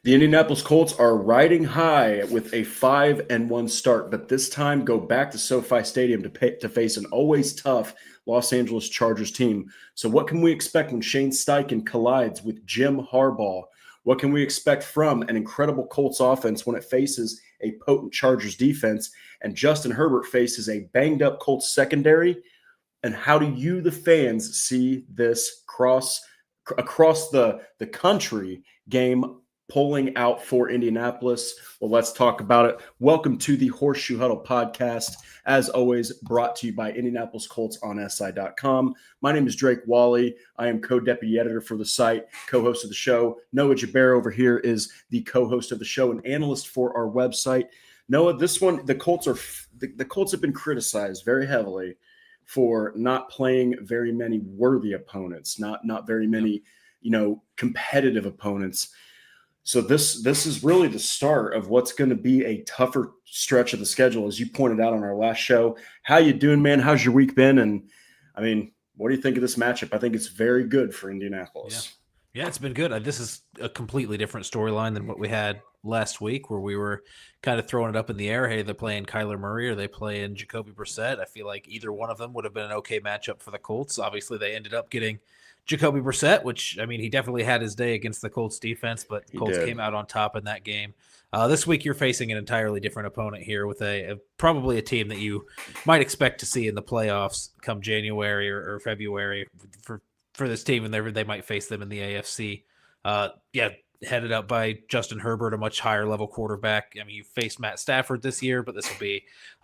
The Indianapolis Colts are riding high with a 5-1 start, but this time go back to SoFi Stadium to face an always tough Los Angeles Chargers team. So what can we expect when Shane Steichen collides with Jim Harbaugh? What can we expect from an incredible Colts offense when it faces a potent Chargers defense and Justin Herbert faces a banged-up Colts secondary? And how do you, the fans, see this across the country game pulling out for Indianapolis? Well, let's talk about it. Welcome to the Horseshoe Huddle Podcast, as always, brought to you by Indianapolis Colts on SI.com. My name is Drake Wally. I am co-deputy editor for the site, co-host of the show. Noah Gebert over here is the co-host of the show and analyst for our website. Noah, this one, the Colts have been criticized very heavily for not playing very many worthy opponents, not very many, competitive opponents. So this is really the start of what's going to be a tougher stretch of the schedule, as you pointed out on our last show. How you doing, man? How's your week been? And what do you think of this matchup? I think it's very good for Indianapolis. Yeah, it's been good. This is a completely different storyline than what we had last week, where we were kind of throwing it up in the air. Hey, they're playing Kyler Murray or they playing Jacoby Brissett. I feel like either one of them would have been an okay matchup for the Colts. Obviously, they ended up getting Jacoby Brissett, which, he definitely had his day against the Colts defense, but Colts came out on top in that game. This week, you're facing an entirely different opponent here with probably a team that you might expect to see in the playoffs come January or February for this team, and they might face them in the AFC. Headed up by Justin Herbert, a much higher level quarterback. You faced Matt Stafford this year, but this will be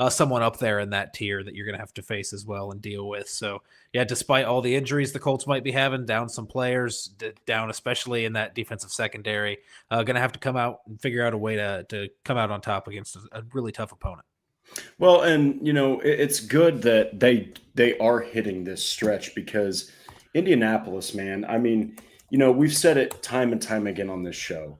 someone up there in that tier that you're going to have to face as well and deal with. So, despite all the injuries the Colts might be having, down some players, down especially in that defensive secondary, going to have to come out and figure out a way to come out on top against a really tough opponent. Well, and, it's good that they are hitting this stretch, because Indianapolis, man, we've said it time and time again on this show.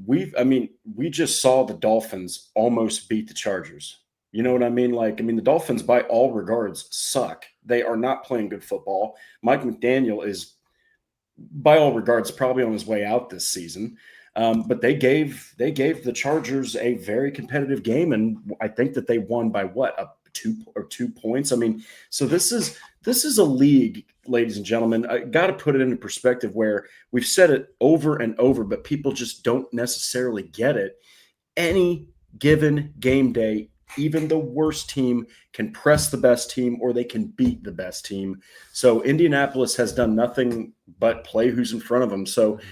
We just saw the Dolphins almost beat the Chargers. You know what I mean? The Dolphins, by all regards, suck. They are not playing good football. Mike McDaniel is, by all regards, probably on his way out this season. But they gave the Chargers a very competitive game, and I think that they won by two points. So this is a league, ladies and gentlemen. I got to put it into perspective, where we've said it over and over, but people just don't necessarily get it. Any given game day, even the worst team can press the best team, or they can beat the best team. So Indianapolis has done nothing but play who's in front of them.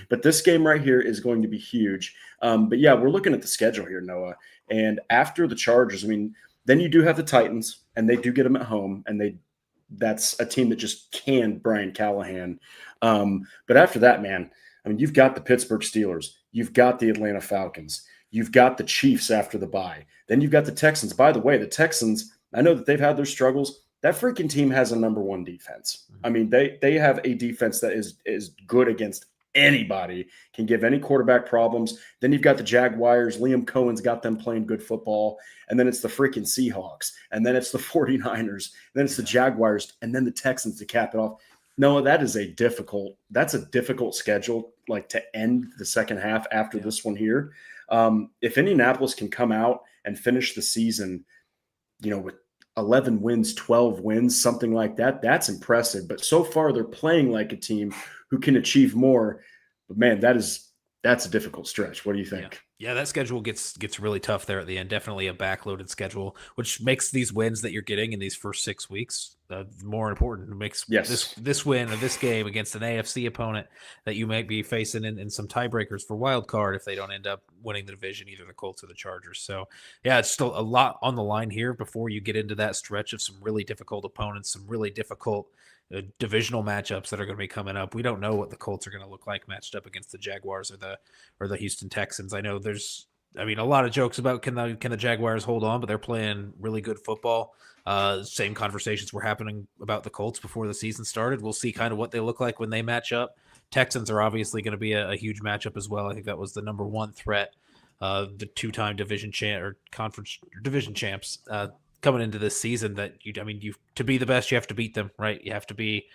But this game right here is going to be huge. We're looking at the schedule here, Noah. And after the Chargers, then you do have the Titans, and they do get them at home, and that's a team that just canned Brian Callahan. But after that, man, you've got the Pittsburgh Steelers, you've got the Atlanta Falcons, you've got the Chiefs after the bye, then you've got the Texans. By the way, the Texans, I know that they've had their struggles. That freaking team has a number one defense. They have a defense that is good against anybody, can give any quarterback problems. Then you've got the Jaguars. Liam Cohen's got them playing good football. And then it's the freaking Seahawks. And then it's the 49ers. And then it's the Jaguars. And then the Texans to cap it off. No, that's a difficult schedule, to end the second half after this one here. If Indianapolis can come out and finish the season, with 11 wins, 12 wins, something like that, that's impressive. But so far they're playing like a team who can achieve more. But man, that's a difficult stretch. What do you think? Yeah, that schedule gets really tough there at the end. Definitely a backloaded schedule, which makes these wins that you're getting in these first 6 weeks more important. It makes this win or this game against an AFC opponent that you might be facing in some tiebreakers for wild card if they don't end up winning the division, either the Colts or the Chargers. So, it's still a lot on the line here before you get into that stretch of some really difficult opponents, some really difficult divisional matchups that are going to be coming up. We don't know what the Colts are going to look like matched up against the Jaguars or the Houston Texans. I know there's a lot of jokes about can the Jaguars hold on, but they're playing really good football. Same conversations were happening about the Colts before the season started. We'll see kind of what they look like when they match up. Texans are obviously going to be a huge matchup as well. I think that was the number one threat. The two-time division champ or conference division champs coming into this season, that you to be the best, you have to beat them, right? You have to be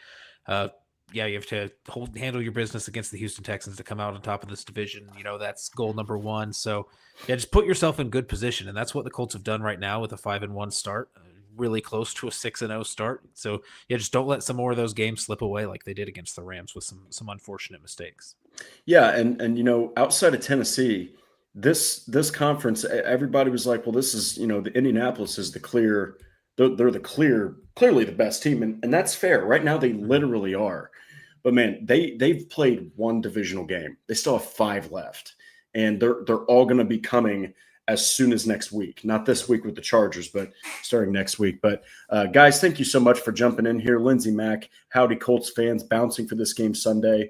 you have to handle your business against the Houston Texans to come out on top of this division. That's goal number one. So yeah, just put yourself in good position. And that's what the Colts have done right now with a 5-1 start, really close to a 6-0 start. So yeah, just don't let some more of those games slip away like they did against the Rams with some unfortunate mistakes. Yeah. And outside of Tennessee, this conference, everybody was like, well, this is, the Indianapolis is they're clearly the best team. And that's fair. Right now, they literally are. But man, they've played one divisional game. They still have 5 left, and they're all going to be coming as soon as next week. Not this week with the Chargers, but starting next week. But guys, thank you so much for jumping in here. Lindsey Mack, howdy Colts fans, bouncing for this game Sunday.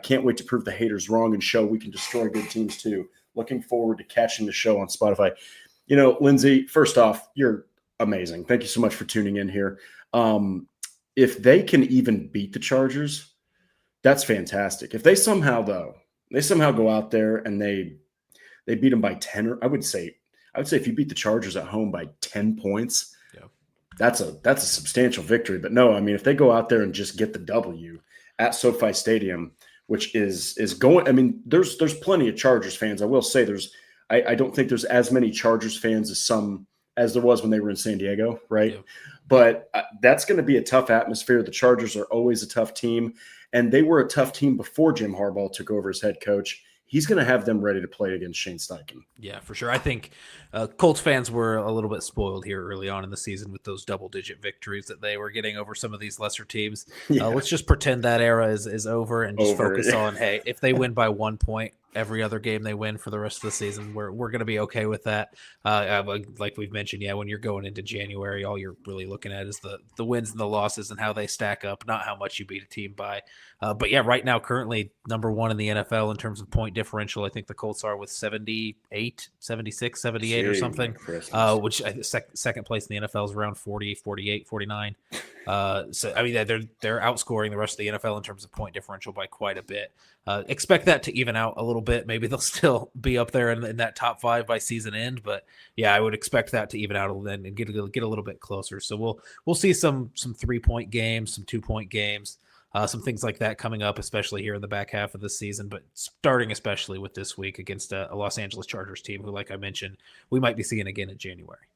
Can't wait to prove the haters wrong and show we can destroy good teams too. Looking forward to catching the show on Spotify. Lindsey, first off, you're amazing. Thank you so much for tuning in here. If they can even beat the Chargers, that's fantastic. If they somehow go out there and they beat them by 10, or I would say if you beat the Chargers at home by 10 points, yeah, that's a substantial victory. But no, I mean, if they go out there and just get the W at SoFi Stadium, which is going, I mean, there's plenty of Chargers fans. I will say I don't think there's as many Chargers fans as there was when they were in San Diego, right? Yeah. But that's going to be a tough atmosphere. The Chargers are always a tough team, and they were a tough team before Jim Harbaugh took over as head coach. He's going to have them ready to play against Shane Steichen. Yeah, for sure. I think Colts fans were a little bit spoiled here early on in the season with those double-digit victories that they were getting over some of these lesser teams. Yeah. Let's just pretend that era is over and just focus on, hey, if they win by 1 point, every other game they win for the rest of the season, we're going to be okay with that. Like we've mentioned, yeah, when you're going into January, all you're really looking at is the wins and the losses and how they stack up, not how much you beat a team by. But yeah, right now, currently number 1 in the NFL in terms of point differential. I think the Colts are with 78, 76, 78 or something, which second place in the NFL is around 40, 48, 49. So, I mean, they're outscoring the rest of the NFL in terms of point differential by quite a bit. Expect that to even out a little bit. Maybe they'll still be up there in that top 5 by season end, but yeah, I would expect that to even out a little bit and get a little bit closer. So we'll see some 3-point games, some 2-point games, some things like that coming up, especially here in the back half of the season, but starting especially with this week against a Los Angeles Chargers team who, like I mentioned, we might be seeing again in January.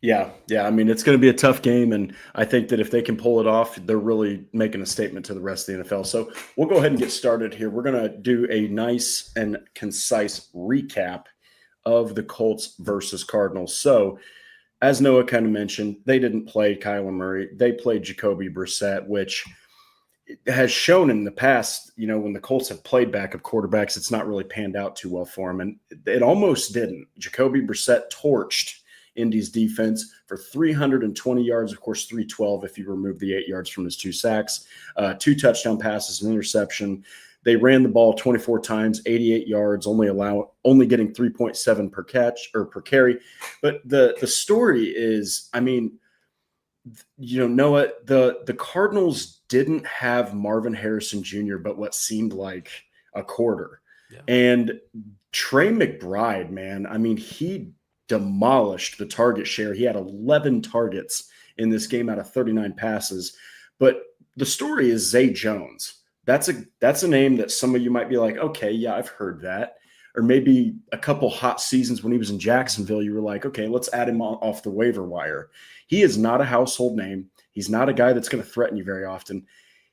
Yeah. I mean, it's going to be a tough game, and I think that if they can pull it off, they're really making a statement to the rest of the NFL. So we'll go ahead and get started here. We're going to do a nice and concise recap of the Colts versus Cardinals. So as Noah kind of mentioned, they didn't play Kyler Murray. They played Jacoby Brissett, which has shown in the past, when the Colts have played backup quarterbacks, it's not really panned out too well for them. And it almost didn't. Jacoby Brissett torched Indy's defense for 320 yards, of course, 312 if you remove the 8 yards from his 2 sacks, 2 touchdown passes, an interception. They ran the ball 24 times, 88 yards, only getting 3.7 per catch or per carry. But the story is, I mean, Noah, the Cardinals didn't have Marvin Harrison Jr., but what seemed like a quarter. Yeah. And Trey McBride, man, I mean, he demolished the target share. He had 11 targets in this game out of 39 passes. But the story is Zay Jones. That's a name that some of you might be like, okay, yeah, I've heard that. Or maybe a couple hot seasons when he was in Jacksonville, you were like, okay, let's add him off the waiver wire. He is not a household name. He's not a guy that's going to threaten you very often.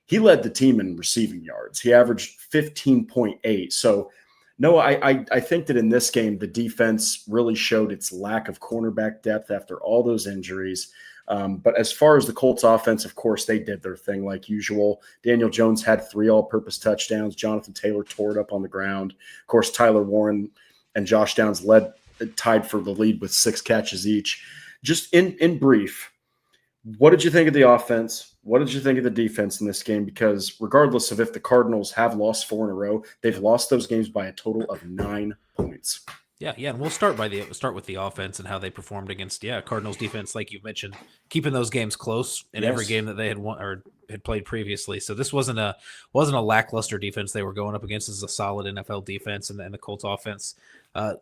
He led the team in receiving yards. He averaged 15.8. So no, I think that in this game, the defense really showed its lack of cornerback depth after all those injuries. But as far as the Colts offense, of course, they did their thing like usual. Daniel Jones had 3 all-purpose touchdowns. Jonathan Taylor tore it up on the ground. Of course, Tyler Warren and Josh Downs tied for the lead with 6 catches each. Just in brief, what did you think of the offense? What did you think of the defense in this game? Because regardless of if the Cardinals have lost 4 in a row, they've lost those games by a total of 9 points. Yeah, and we'll start with the offense and how they performed against Cardinals defense, like you've mentioned, keeping those games close in every game that they had won or had played previously. So this wasn't a lackluster defense they were going up against. This is a solid NFL defense, and the Colts offense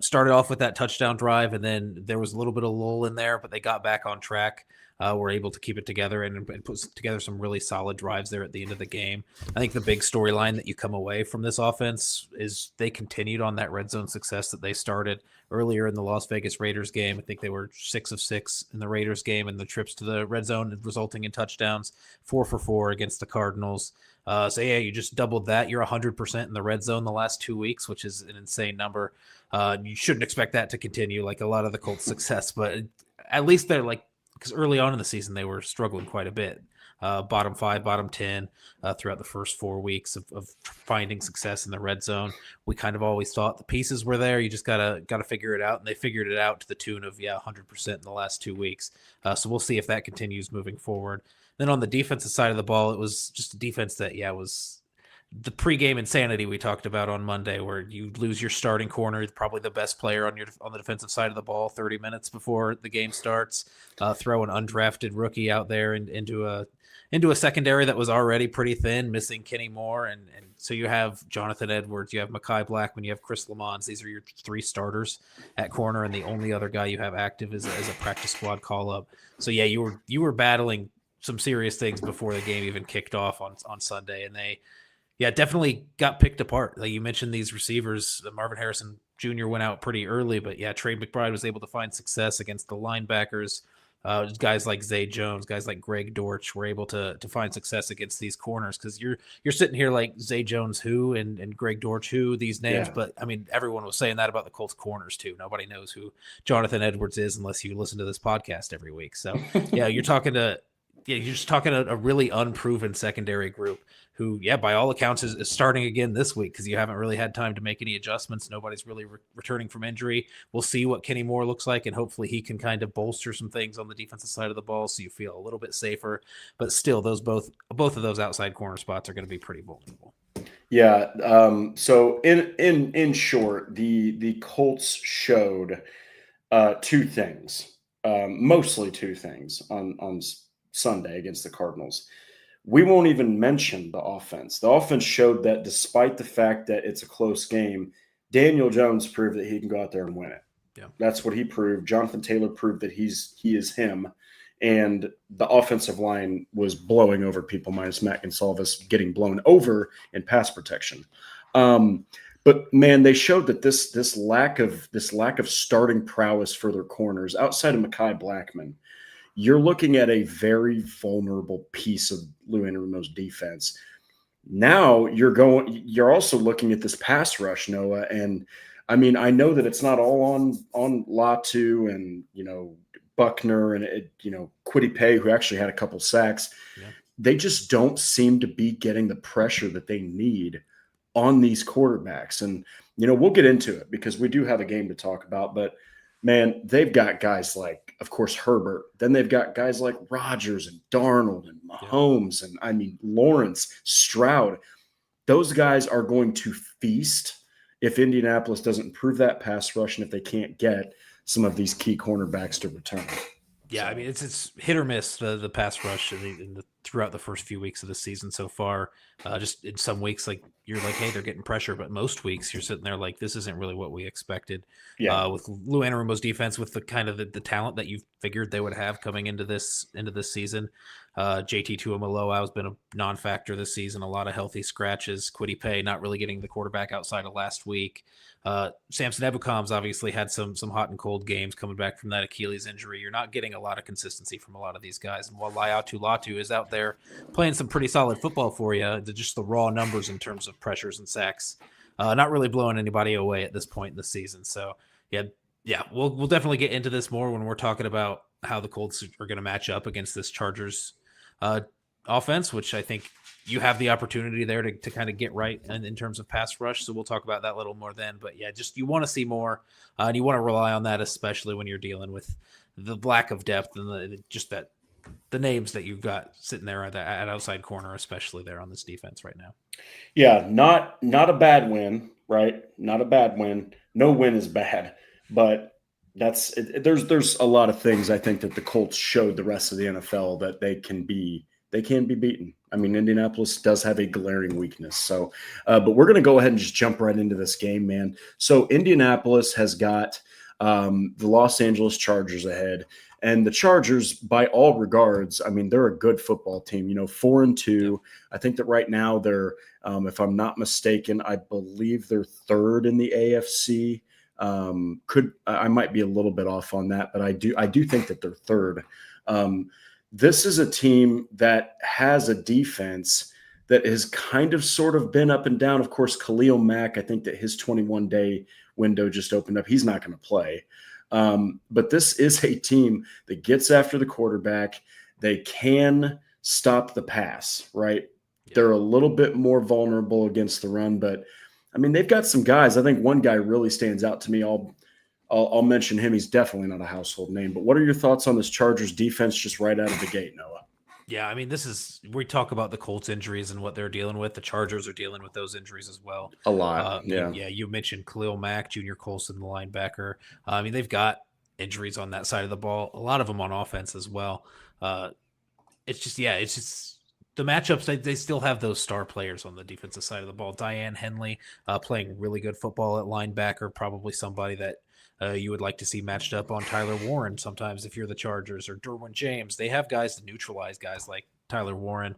Started off with that touchdown drive, and then there was a little bit of lull in there, but they got back on track. Were able to keep it together and put together some really solid drives there at the end of the game. I think the big storyline that you come away from this offense is they continued on that red zone success that they started earlier in the Las Vegas Raiders game. I think they were 6 of 6 in the Raiders game, and the trips to the red zone resulting in touchdowns, 4 for 4 against the Cardinals. So yeah, you just doubled that. You're 100% in the red zone the last 2 weeks, which is an insane number. You shouldn't expect that to continue like a lot of the Colts' success, but at least they're like, because early on in the season, they were struggling quite a bit. Bottom 5, bottom 10 throughout the first 4 weeks of finding success in the red zone. We kind of always thought the pieces were there. You just gotta figure it out, and they figured it out to the tune of 100% in the last 2 weeks. So we'll see if that continues moving forward. Then on the defensive side of the ball, it was just a defense that was the pregame insanity we talked about on Monday, where you lose your starting corner, probably the best player on the defensive side of the ball, 30 minutes before the game starts. Throw an undrafted rookie out there into a secondary that was already pretty thin, missing Kenny Moore, and so you have Jonathan Edwards, you have Mekhi Blackman, you have Chris Lamons. These are your 3 starters at corner, and the only other guy you have active is a practice squad call up. So yeah, you were battling some serious things before the game even kicked off on Sunday, and they definitely got picked apart. Like you mentioned, these receivers, Marvin Harrison Jr. went out pretty early, but Trey McBride was able to find success against the linebackers. Guys like Zay Jones, guys like Greg Dortch were able to find success against these corners, because you're sitting here like Zay Jones who and Greg Dortch who, these names, but I mean everyone was saying that about the Colts corners too. Nobody knows who Jonathan Edwards is unless you listen to this podcast every week. So you're talking to you're just talking a really unproven secondary group who, by all accounts, is starting again this week, because you haven't really had time to make any adjustments. Nobody's really returning from injury. We'll see what Kenny Moore looks like, and hopefully he can kind of bolster some things on the defensive side of the ball so you feel a little bit safer. But still, both of those outside corner spots are going to be pretty vulnerable. Yeah. So in short, the Colts showed 2 things, mostly 2 things on Sunday against the Cardinals. We won't even mention the offense. The offense showed that despite the fact that it's a close game, Daniel Jones proved that he can go out there and win it. Yeah. That's what he proved. Jonathan Taylor proved that he is him. And the offensive line was blowing over people, minus Matt Gonsalves getting blown over in pass protection. But man, they showed that this lack of starting prowess for their corners outside of Mekhi Blackman, you're looking at a very vulnerable piece of Lou Anarumo's defense. Now you're also looking at this pass rush, Noah. And I mean, I know that it's not all on Latu and, Buckner and, Kwity Paye, who actually had a couple sacks. Yeah. They just don't seem to be getting the pressure that they need on these quarterbacks. And, we'll get into it because we do have a game to talk about, but man, they've got guys like, of course, Herbert. Then they've got guys like Rodgers and Darnold and Mahomes and, Lawrence, Stroud. Those guys are going to feast if Indianapolis doesn't improve that pass rush and if they can't get some of these key cornerbacks to return. Yeah, I mean, it's hit or miss, the pass rush throughout the first few weeks of the season so far. Just in some weeks, like you're like, hey, they're getting pressure, but most weeks you're sitting there like, this isn't really what we expected. Yeah. With Lou Anarumo's defense, with the kind of the talent that you figured they would have coming into this season. JT Tuimoloau has been a non-factor this season. A lot of healthy scratches. Kwity Paye not really getting the quarterback outside of last week. Samson Ebukam's obviously had some hot and cold games coming back from that Achilles injury. You're not getting a lot of consistency from a lot of these guys. And while Latu is out there playing some pretty solid football for you, just the raw numbers in terms of pressures and sacks, not really blowing anybody away at this point in the season. So we'll definitely get into this more when we're talking about how the Colts are going to match up against this Chargers offense, which I think you have the opportunity there to kind of get right in terms of pass rush. So we'll talk about that a little more then. But just you want to see more, and you want to rely on that, especially when you're dealing with the lack of depth and the names that you've got sitting there at outside corner, especially there on this defense right now. Yeah, not a bad win, right? Not a bad win. No win is bad, but there's a lot of things I think that the Colts showed the rest of the NFL that they can be beaten. I mean, Indianapolis does have a glaring weakness. So, but we're going to go ahead and just jump right into this game, man. So Indianapolis has got the Los Angeles Chargers ahead. And the Chargers, by all regards, I mean, they're a good football team, 4-2. I think that right now they're, if I'm not mistaken, I believe they're third in the AFC. I might be a little bit off on that, but I do think that they're third. This is a team that has a defense that has kind of sort of been up and down. Of course, Khalil Mack, I think that his 21-day window just opened up. He's not going to play. But this is a team that gets after the quarterback. They can stop the pass, right? Yeah. They're a little bit more vulnerable against the run, but I mean, they've got some guys. I think one guy really stands out to me. I'll mention him. He's definitely not a household name, but what are your thoughts on this Chargers defense just right out of the gate, Noah? Yeah, I mean, we talk about the Colts injuries and what they're dealing with. The Chargers are dealing with those injuries as well. A lot, yeah. Yeah, you mentioned Khalil Mack, Junior Colson, the linebacker. I mean, they've got injuries on that side of the ball. A lot of them on offense as well. It's just the matchups. They still have those star players on the defensive side of the ball. Diane Henley playing really good football at linebacker, probably somebody that you would like to see matched up on Tyler Warren sometimes if you're the Chargers, or Derwin James. They have guys to neutralize guys like Tyler Warren.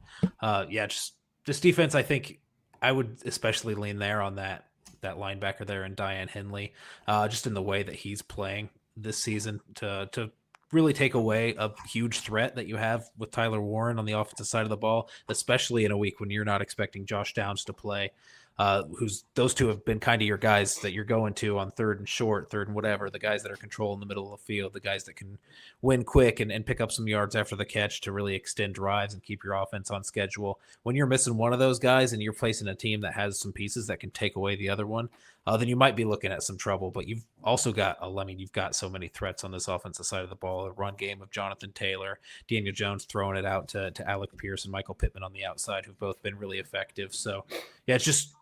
Just this defense, I think I would especially lean there on that linebacker there and Diane Henley, just in the way that he's playing this season to really take away a huge threat that you have with Tyler Warren on the offensive side of the ball, especially in a week when you're not expecting Josh Downs to play. Those two have been kind of your guys that you're going to on third and short, third and whatever, the guys that are controlling the middle of the field, the guys that can win quick and pick up some yards after the catch to really extend drives and keep your offense on schedule. When you're missing one of those guys and you're facing a team that has some pieces that can take away the other one, then you might be looking at some trouble. But you've also got, you've got so many threats on this offensive side of the ball. A run game of Jonathan Taylor, Daniel Jones throwing it out to Alec Pierce and Michael Pittman on the outside, who've both been really effective. So, yeah, it's just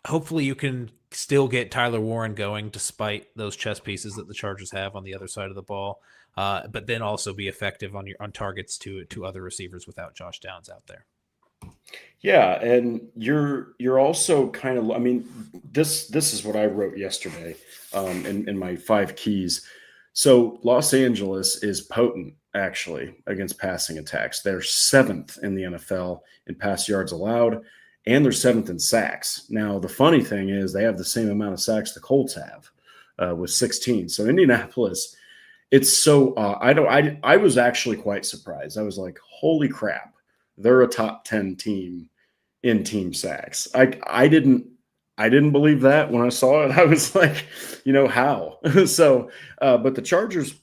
hopefully you can still get Tyler Warren going despite those chess pieces that the Chargers have on the other side of the ball, but then also be effective on targets to other receivers without Josh Downs out there. Yeah, and you're also kind of, I mean, this is what I wrote yesterday in my 5 keys. So Los Angeles is potent, actually, against passing attacks. They're 7th in the NFL in pass yards allowed, and they're 7th in sacks. Now, the funny thing is they have the same amount of sacks the Colts have with 16. So Indianapolis, it's so I was actually quite surprised. I was like, holy crap, they're a top 10 team in team sacks. I didn't believe that when I saw it. I was like, how? So, but the Chargers,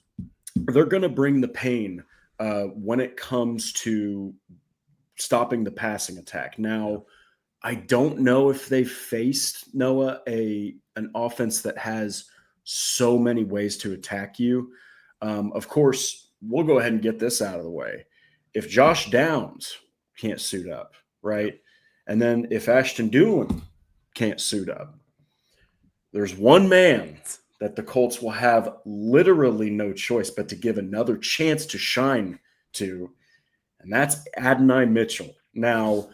they're going to bring the pain when it comes to stopping the passing attack. Now, I don't know if they faced, Noah, an offense that has so many ways to attack you. Of course, we'll go ahead and get this out of the way. If Josh Downs can't suit up, right? And then if Ashton Dulin can't suit up, there's one man that the Colts will have literally no choice but to give another chance to shine to, and that's Adonai Mitchell. Now,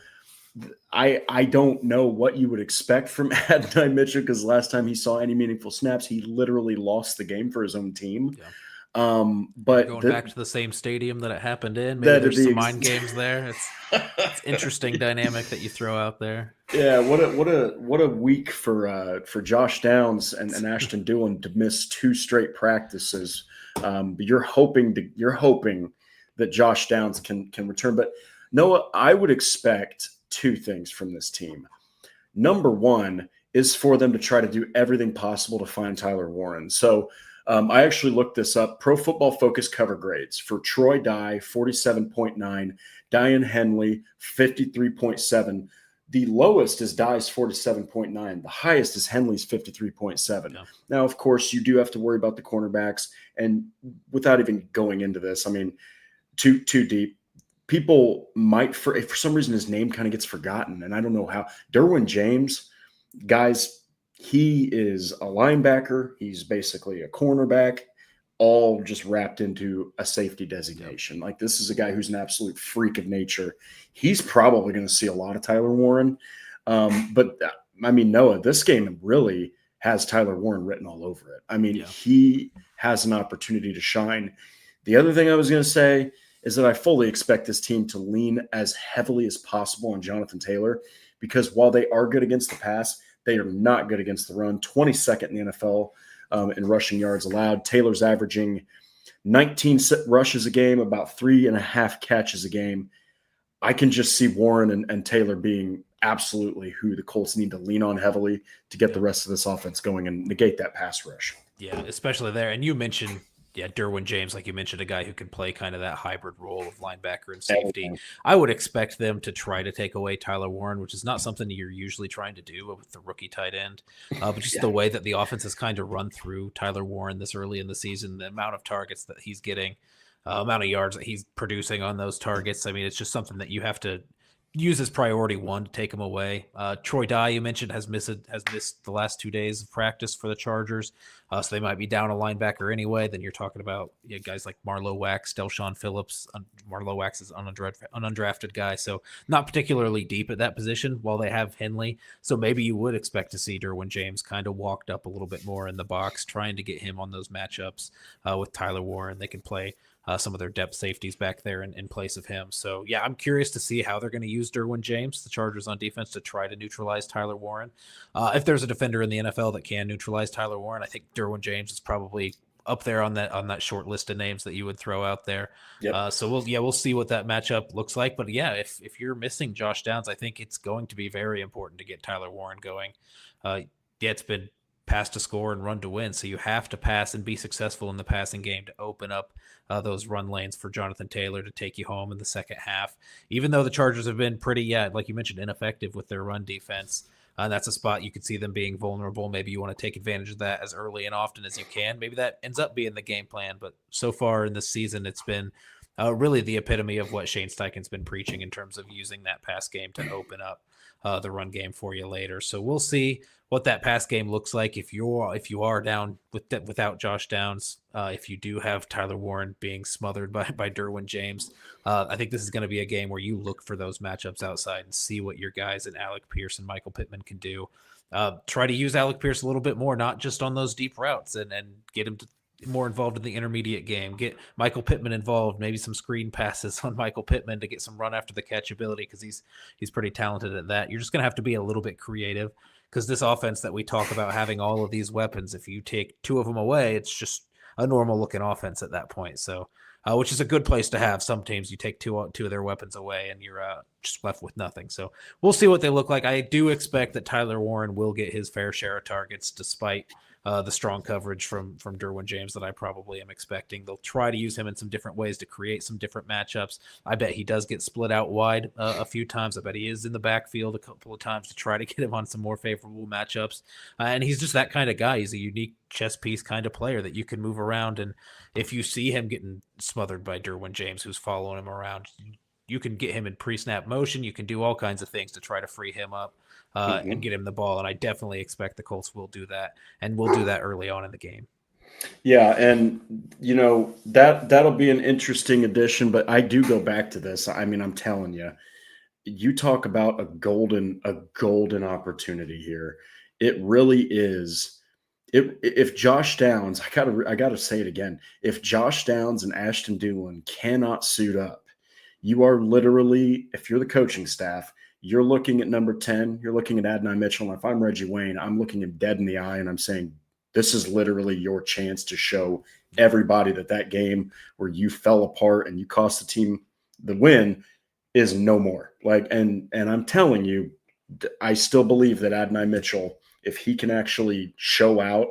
I don't know what you would expect from Adonai Mitchell, because last time he saw any meaningful snaps, he literally lost the game for his own team. Yeah. But going back to the same stadium that it happened in, maybe there's some mind games there. It's interesting dynamic that you throw out there. Yeah, what a week for Josh Downs and Ashton Dulin to miss 2 straight practices. But you're hoping that Josh Downs can return. But Noah, I would expect 2 things from this team. Number 1 is for them to try to do everything possible to find Tyler Warren. So I actually looked this up. Pro Football Focus cover grades for Troy Dye, 47.9, Diane Henley, 53.7. The lowest is Dye's 47.9. The highest is Henley's 53.7. Yeah. Now, of course, you do have to worry about the cornerbacks. And without even going into this, I mean, too deep. People might, for some reason, his name kind of gets forgotten, and I don't know how. Derwin James, guys, he is a linebacker. He's basically a cornerback. all just wrapped into a safety designation. Like, this is a guy who's an absolute freak of nature. He's probably going to see a lot of Tyler Warren. But I mean, Noah, this game really has Tyler Warren written all over it. I mean, he has an opportunity to shine. The other thing I was going to say is that I fully expect this team to lean as heavily as possible on Jonathan Taylor, because while they are good against the pass, they are not good against the run. 22nd in the NFL in rushing yards allowed. Taylor's averaging 19 rushes a game, about 3.5 catches a game. I can just see Warren and Taylor being absolutely who the Colts need to lean on heavily to get the rest of this offense going and negate that pass rush. Yeah, especially there. And you mentioned, Derwin James, like you mentioned, a guy who can play kind of that hybrid role of linebacker and safety. I would expect them to try to take away Tyler Warren, which is not something you're usually trying to do with the rookie tight end. But just the way that the offense has kind of run through Tyler Warren this early in the season, the amount of targets that he's getting, amount of yards that he's producing on those targets. I mean, it's just something that you have to use as priority one to take him away. Troy Dye, you mentioned, has missed the last 2 days of practice for the Chargers, so they might be down a linebacker anyway. Then you're talking about guys like Marlowe Wax, Delshon Phillips. Marlowe Wax is an undrafted guy, so not particularly deep at that position, while they have Henley. So maybe you would expect to see Derwin James kind of walked up a little bit more in the box, trying to get him on those matchups with Tyler Warren. They can play some of their depth safeties back there in place of him. So, I'm curious to see how they're going to use Derwin James, the Chargers on defense, to try to neutralize Tyler Warren. If there's a defender in the NFL that can neutralize Tyler Warren, I think Derwin James is probably up there on that short list of names that you would throw out there. Yep. So we'll see what that matchup looks like. But if you're missing Josh Downs, I think it's going to be very important to get Tyler Warren going. It's been pass to score and run to win. So you have to pass and be successful in the passing game to open up those run lanes for Jonathan Taylor to take you home in the second half. Even though the Chargers have been pretty, like you mentioned, ineffective with their run defense, that's a spot you could see them being vulnerable. Maybe you want to take advantage of that as early and often as you can. Maybe that ends up being the game plan. But so far in this season, it's been really the epitome of what Shane Steichen's been preaching in terms of using that pass game to open up the run game for you later. So we'll see what that pass game looks like if you are down without Josh Downs. If you do have Tyler Warren being smothered by Derwin James, I think this is going to be a game where you look for those matchups outside and see what your guys in Alec Pierce and Michael Pittman can do. Try to use Alec Pierce a little bit more, not just on those deep routes, and get him to more involved in the intermediate game. Get Michael Pittman involved, maybe some screen passes on Michael Pittman to get some run after the catch ability, because he's pretty talented at that. You're just going to have to be a little bit creative, because this offense that we talk about having all of these weapons, if you take two of them away, it's just a normal looking offense at that point. So, which is a good place to have. Some teams, you take two of their weapons away and you're just left with nothing. So we'll see what they look like. I do expect that Tyler Warren will get his fair share of targets, despite the strong coverage from Derwin James that I probably am expecting. They'll try to use him in some different ways to create some different matchups. I bet he does get split out wide a few times. I bet he is in the backfield a couple of times to try to get him on some more favorable matchups. And he's just that kind of guy. He's a unique chess piece kind of player that you can move around. And if you see him getting smothered by Derwin James, who's following him around, you can get him in pre-snap motion. You can do all kinds of things to try to free him up and get him the ball. And I definitely expect the Colts will do that, and we'll do that early on in the game. Yeah, and that'll be an interesting addition. But I do go back to this. I mean, I'm telling you, you talk about a golden opportunity here. It really is. If Josh Downs, I gotta say it again. If Josh Downs and Ashton Dulin cannot suit up, you are literally, if you're the coaching staff, you're looking at number 10, you're looking at Adonai Mitchell. And if I'm Reggie Wayne, I'm looking him dead in the eye and I'm saying, this is literally your chance to show everybody that game where you fell apart and you cost the team the win is no more. And I'm telling you, I still believe that Adonai Mitchell, if he can actually show out,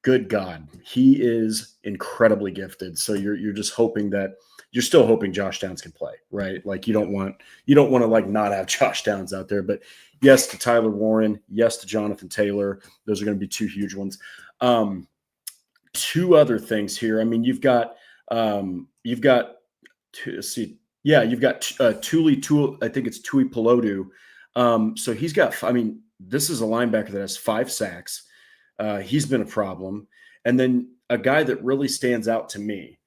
good God, he is incredibly gifted. So you're just hoping that you're still hoping Josh Downs can play, right? Like you don't want to like not have Josh Downs out there, but yes to Tyler Warren, yes to Jonathan Taylor. Those are going to be two huge ones. Two other things here. I mean, you've got Tuli. I think it's Tui Pelodu. So he's got. I mean, this is a linebacker that has 5 sacks. He's been a problem. And then a guy that really stands out to me,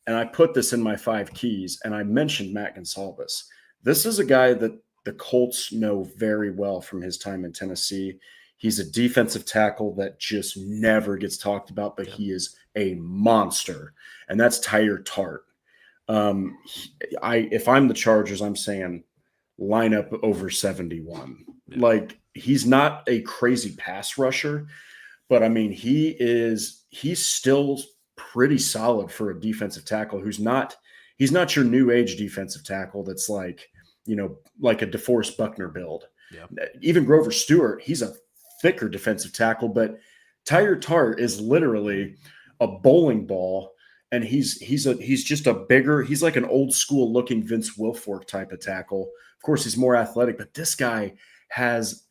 and I put this in my 5 keys, and I mentioned Matt Gonsalves. This is a guy that the Colts know very well from his time in Tennessee. He's a defensive tackle that just never gets talked about, but he is a monster, and that's Tyler Tart. If I'm the Chargers, I'm saying line up over 71. Yeah. Like, he's not a crazy pass rusher, but I mean, he's still pretty solid for a defensive tackle he's not your new age defensive tackle that's like, like a DeForest Buckner build. Yeah. Even Grover Stewart, he's a thicker defensive tackle, but Tyler Tart is literally a bowling ball, and he's just a bigger, he's like an old school looking Vince Wilfork type of tackle. Of course, he's more athletic, but this guy has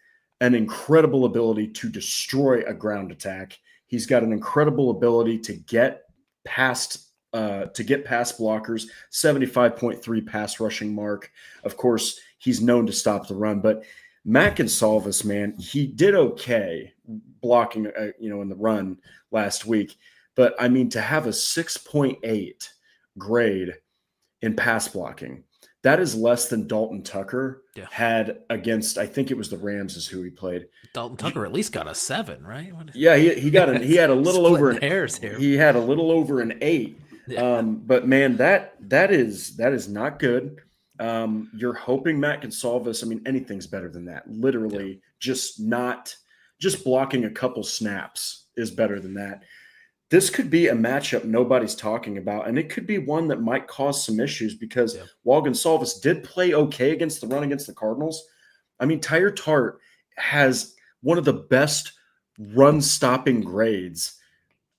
an incredible ability to destroy a ground attack. He's got an incredible ability to get past blockers, 75.3 pass rushing mark. Of course, he's known to stop the run, but Matt Gonsalves, man, he did okay blocking, in the run last week. But I mean, to have a 6.8 grade in pass blocking, that is less than Dalton Tucker had against, I think it was the Rams is who he played. Dalton Tucker at least got a 7, right? Yeah, he had a little over an hairs here. He had a little over an 8. Yeah. But man, that is not good. You're hoping Matt Gonsalves, I mean, anything's better than that. Literally, just blocking a couple snaps is better than that. This could be a matchup nobody's talking about, and it could be one that might cause some issues because while Gonsalves did play okay against the run against the Cardinals, I mean, Tyler Tart has one of the best run-stopping grades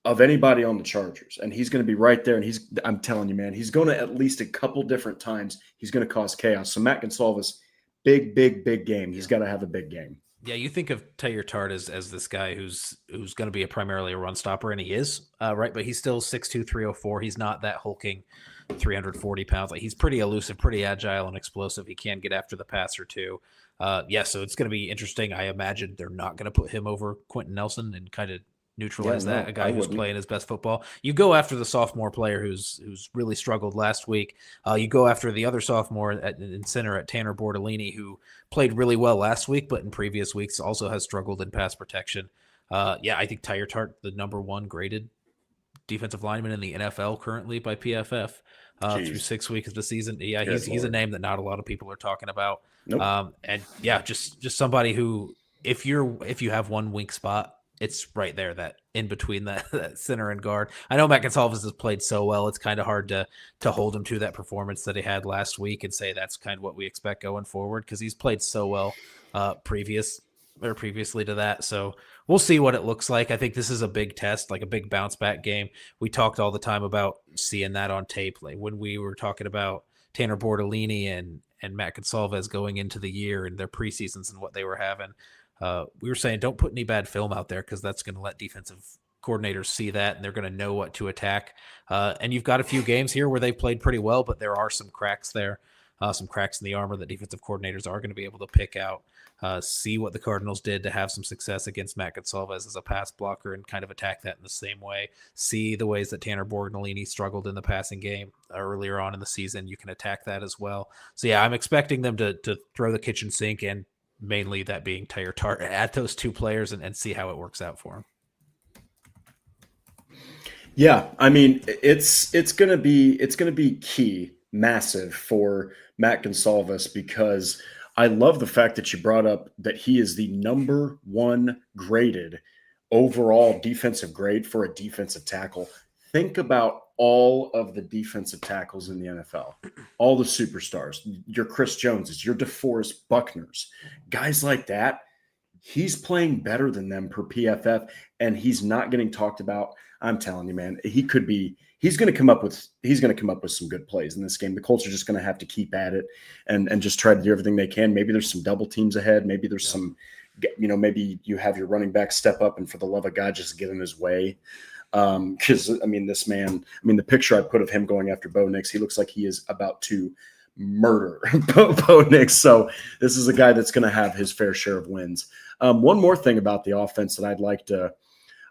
of anybody on the Chargers, and he's going to be right there, and I'm telling you, man, he's going to at least a couple different times, he's going to cause chaos. So Matt Gonsalves, big game. He's got to have a big game. Yeah, you think of Tyler Tart as this guy who's going to be primarily a run stopper, and he is, right? But he's still 6'2", 304. He's not that hulking 340 pounds. Like, he's pretty elusive, pretty agile and explosive. He can get after the passer too. So it's going to be interesting. I imagine they're not going to put him over Quentin Nelson and kind of neutralize a guy who's playing his best football. You go after the sophomore player who's really struggled last week. You go after the other sophomore in center at Tanner Bortolini, who played really well last week, but in previous weeks also has struggled in pass protection. I think Tyler Tart, the number 1 graded defensive lineman in the NFL currently by PFF through 6 weeks of the season. Yeah, he's a name that not a lot of people are talking about. Nope. Just somebody who, if you have one weak spot, it's right there, that in between that center and guard. I know Matt Gonsalves has played so well, it's kind of hard to hold him to that performance that he had last week and say that's kind of what we expect going forward, because he's played so well previously to that. So we'll see what it looks like. I think this is a big test, like a big bounce back game. We talked all the time about seeing that on tape. Like when we were talking about Tanner Bortolini and Matt Gonsalves going into the year and their preseasons and what they were having. We were saying don't put any bad film out there because that's going to let defensive coordinators see that and they're going to know what to attack. And you've got a few games here where they've played pretty well, but there are some cracks there, some cracks in the armor that defensive coordinators are going to be able to pick out, see what the Cardinals did to have some success against Matt Gonsalves as a pass blocker and kind of attack that in the same way. See the ways that Tanner Bortolini struggled in the passing game earlier on in the season. You can attack that as well. So yeah, I'm expecting them to throw the kitchen sink, and mainly that being Tyler Tart, at those 2 players and see how it works out for him. Yeah, I mean, it's gonna be key, massive for Matt Gonsalves, because I love the fact that you brought up that he is the number 1 graded overall defensive grade for a defensive tackle. Think about all of the defensive tackles in the NFL, all the superstars, your Chris Joneses, your DeForest Buckners, guys like that. He's playing better than them per PFF, and he's not getting talked about. I'm telling you, man, he's going to come up with some good plays in this game. The Colts are just going to have to keep at it and just try to do everything they can. Maybe there's some double teams ahead. Maybe there's some, maybe you have your running back step up and for the love of God, just get in his way. Because I mean, this man, the picture I put of him going after Bo Nix, he looks like he is about to murder Bo Nix. So this is a guy that's going to have his fair share of wins. One more thing about the offense that I'd like to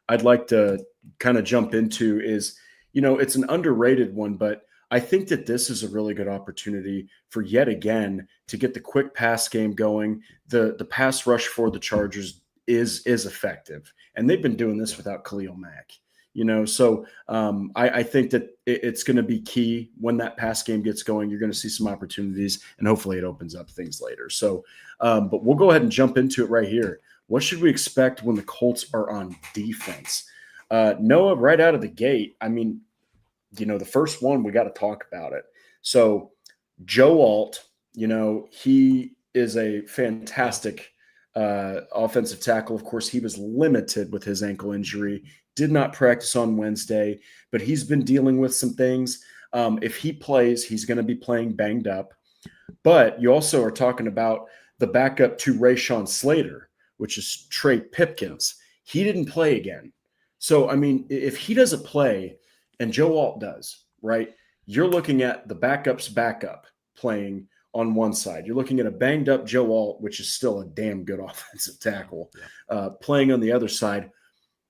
I'd like to kind of jump into is, it's an underrated one, but I think that this is a really good opportunity for yet again to get the quick pass game going. The pass rush for the Chargers is effective, and they've been doing this without Khalil Mack. So I think that it's going to be key when that pass game gets going. You're going to see some opportunities, and hopefully it opens up things later. So, but we'll go ahead and jump into it right here. What should we expect when the Colts are on defense? Noah, right out of the gate, I mean, the first one, we got to talk about it. So Joe Alt, he is a fantastic offensive tackle. Of course, he was limited with his ankle injury, did not practice on Wednesday, but he's been dealing with some things. If he plays, he's going to be playing banged up. But you also are talking about the backup to Rashawn Slater, which is Trey Pipkins. He didn't play again. So, I mean, if he doesn't play and Joe Alt does, right, you're looking at the backup's backup playing on one side. You're looking at a banged up Joe Alt, which is still a damn good offensive tackle, playing on the other side.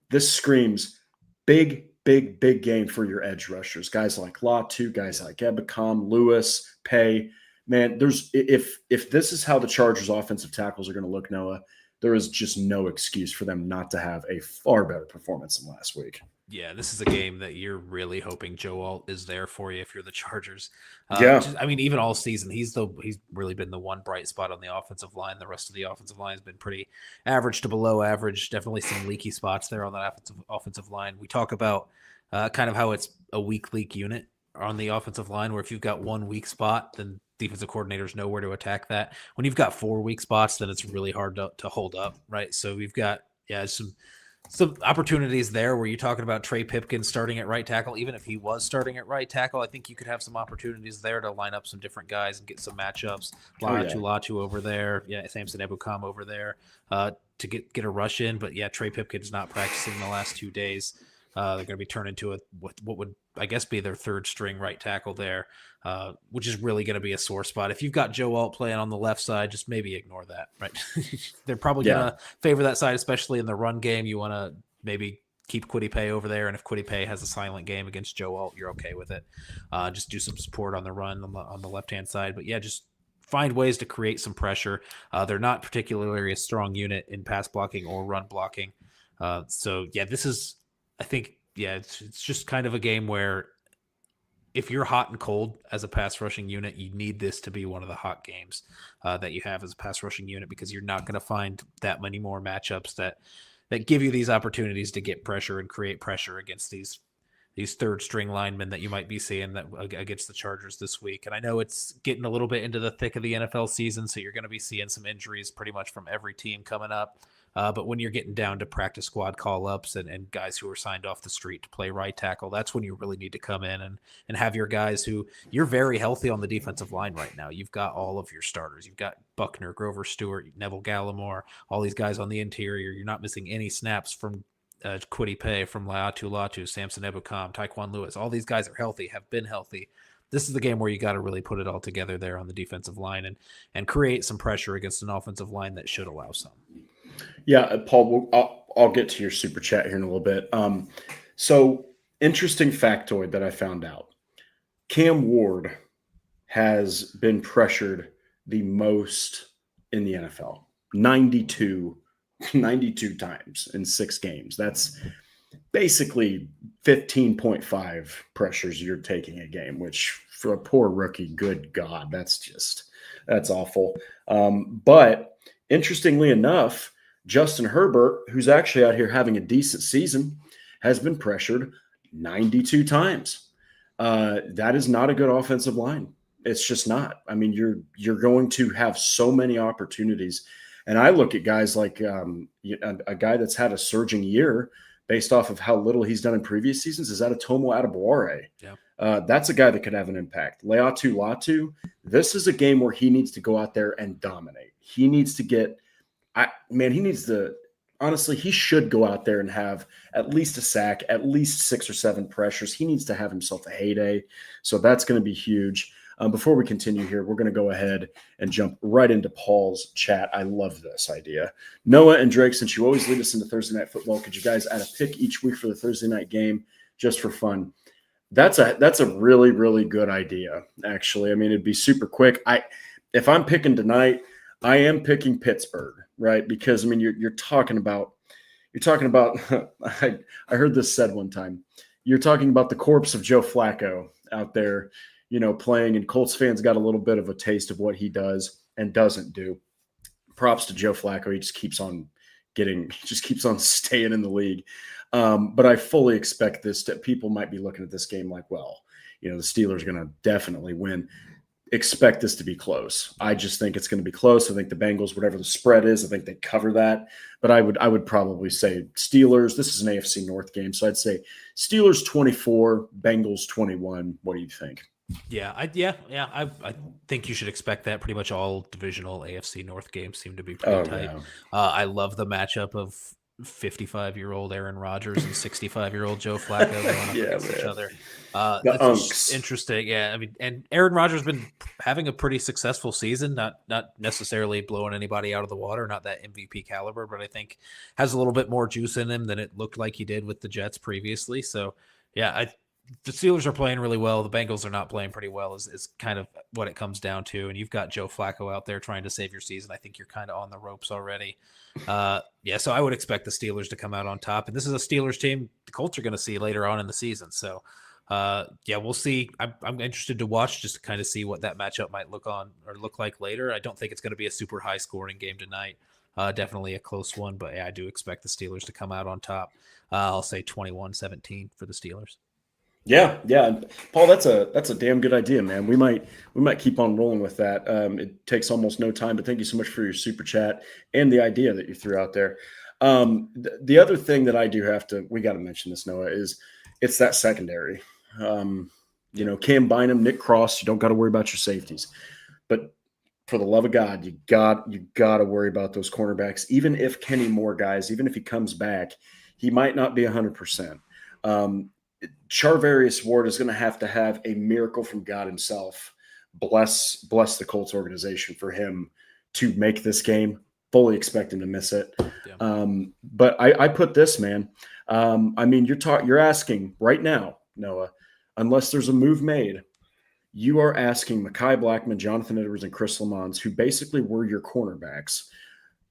This screams big game for your edge rushers. Guys like Latu, guys like Ebicom, Lewis, Pay. Man, if this is how the Chargers offensive tackles are going to look, Noah, there is just no excuse for them not to have a far better performance than last week. Yeah, this is a game that you're really hoping Joe Alt is there for you if you're the Chargers. Even all season, he's really been the one bright spot on the offensive line. The rest of the offensive line has been pretty average to below average. Definitely some leaky spots there on that offensive line. We talk about kind of how it's a weak unit on the offensive line, where if you've got one weak spot, then defensive coordinators know where to attack that. When you've got 4 weak spots, then it's really hard to hold up, right? So we've got some opportunities there where you're talking about Trey Pipkins starting at right tackle. Even if he was starting at right tackle, I think you could have some opportunities there to line up some different guys and get some matchups. Latu over there. Yeah, Samson Ebukam over there to get a rush in. But, yeah, Trey Pipkins not practicing the last 2 days. They're going to be turned into what would, I guess, be their third string right tackle there, which is really going to be a sore spot. If you've got Joe Alt playing on the left side, just maybe ignore that, right? They're probably going to favor that side, especially in the run game. You want to maybe keep Kwity Paye over there, and if Kwity Paye has a silent game against Joe Alt, you're okay with it. Just do some support on the run on the left-hand side. But, yeah, just find ways to create some pressure. They're not particularly a strong unit in pass blocking or run blocking. This is – I think, it's just kind of a game where if you're hot and cold as a pass rushing unit, you need this to be one of the hot games that you have as a pass rushing unit, because you're not going to find that many more matchups that give you these opportunities to get pressure and create pressure against these third string linemen that you might be seeing that against the Chargers this week. And I know it's getting a little bit into the thick of the NFL season, so you're going to be seeing some injuries pretty much from every team coming up. But when you're getting down to practice squad call-ups and guys who are signed off the street to play right tackle, that's when you really need to come in and have your guys who you're very healthy on the defensive line right now. You've got all of your starters. You've got Buckner, Grover Stewart, Neville Gallimore, all these guys on the interior. You're not missing any snaps from Kwity Paye, from Latu, Samson Ebukam, Tyquan Lewis. All these guys are healthy, have been healthy. This is the game where you got to really put it all together there on the defensive line and create some pressure against an offensive line that should allow some. Yeah, Paul, I'll get to your super chat here in a little bit. So interesting factoid that I found out. Cam Ward has been pressured the most in the NFL, 92 times in 6 games. That's basically 15.5 pressures you're taking a game, which for a poor rookie, good God, that's awful. But interestingly enough, Justin Herbert, who's actually out here having a decent season, has been pressured 92 times. That is not a good offensive line. It's just not. I mean, you're going to have so many opportunities. And I look at guys like a guy that's had a surging year based off of how little he's done in previous seasons is Adetomo Adebawore. Yeah. That's a guy that could have an impact. Latu, this is a game where he needs to go out there and dominate. He needs to honestly, he should go out there and have at least a sack, at least 6 or 7 pressures. He needs to have himself a heyday. So that's going to be huge. Before we continue here, we're going to go ahead and jump right into Paul's chat. I love this idea. Noah and Drake, since you always lead us into Thursday Night Football, could you guys add a pick each week for the Thursday night game just for fun? That's a really, really good idea, actually. I mean, it'd be super quick. If I'm picking tonight, I am picking Pittsburgh, right? Because, I mean, you're talking about I heard this said one time. You're talking about the corpse of Joe Flacco out there, playing, and Colts fans got a little bit of a taste of what he does and doesn't do. Props to Joe Flacco. He just keeps on staying in the league. But I fully expect people might be looking at this game like, well, the Steelers are going to definitely win. Expect this to be close. I just think it's going to be close. I think the Bengals, whatever the spread is, I think they cover that. But I would probably say Steelers. This is an AFC North game, so I'd say Steelers 24, Bengals 21. What do you think? Yeah, I think you should expect that. Pretty much all divisional AFC North games seem to be pretty tight. Yeah. I love the matchup of 55-year-old Aaron Rodgers and 65-year-old Joe Flacco going up against each other. That's interesting. Yeah, I mean, and Aaron Rodgers has been having a pretty successful season, not necessarily blowing anybody out of the water, not that MVP caliber, but I think has a little bit more juice in him than it looked like he did with the Jets previously. So, yeah, the Steelers are playing really well. The Bengals are not playing pretty well is kind of what it comes down to. And you've got Joe Flacco out there trying to save your season. I think you're kind of on the ropes already. So I would expect the Steelers to come out on top. And this is a Steelers team the Colts are going to see later on in the season. So, we'll see. I'm interested to watch just to kind of see what that matchup might look like later. I don't think it's going to be a super high-scoring game tonight. Definitely a close one. But, yeah, I do expect the Steelers to come out on top. I'll say 21-17 for the Steelers. Yeah. Paul, that's a damn good idea, man. We might keep on rolling with that. It takes almost no time, but thank you so much for your super chat and the idea that you threw out there. The other thing that I do we got to mention this, Noah, is it's that secondary. Cam Bynum, Nick Cross, you don't got to worry about your safeties, but for the love of God, you got to worry about those cornerbacks. Even if Kenny Moore, guys, even if he comes back, he might not be 100%. Charvarius Ward is going to have a miracle from God himself. Bless the Colts organization for him to make this game. Fully expect him to miss it. Yeah. But I put this, man. I mean, you're asking right now, Noah, unless there's a move made, you are asking Mekhi Blackman, Jonathan Edwards, and Chris Lamons, who basically were your cornerbacks,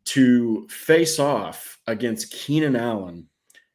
to face off against Keenan Allen,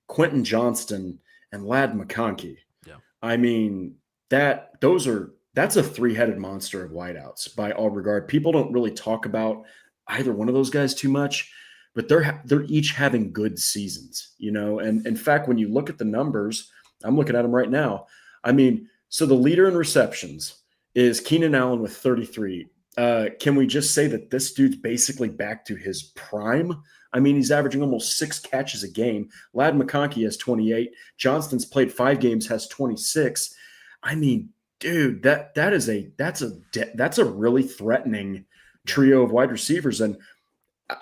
Quentin Johnston, and Ladd McConkey. Yeah. I mean, that's a three-headed monster of wideouts by all regard. People don't really talk about either one of those guys too much, but they're each having good seasons, and in fact, when you look at the numbers, I'm looking at them right now. I mean, so the leader in receptions is Keenan Allen with 33. Can we just say that this dude's basically back to his prime? I mean, he's averaging almost 6 catches a game. Ladd McConkey has 28. Johnston's played 5 games, has 26. I mean, dude, that's a really threatening trio of wide receivers. And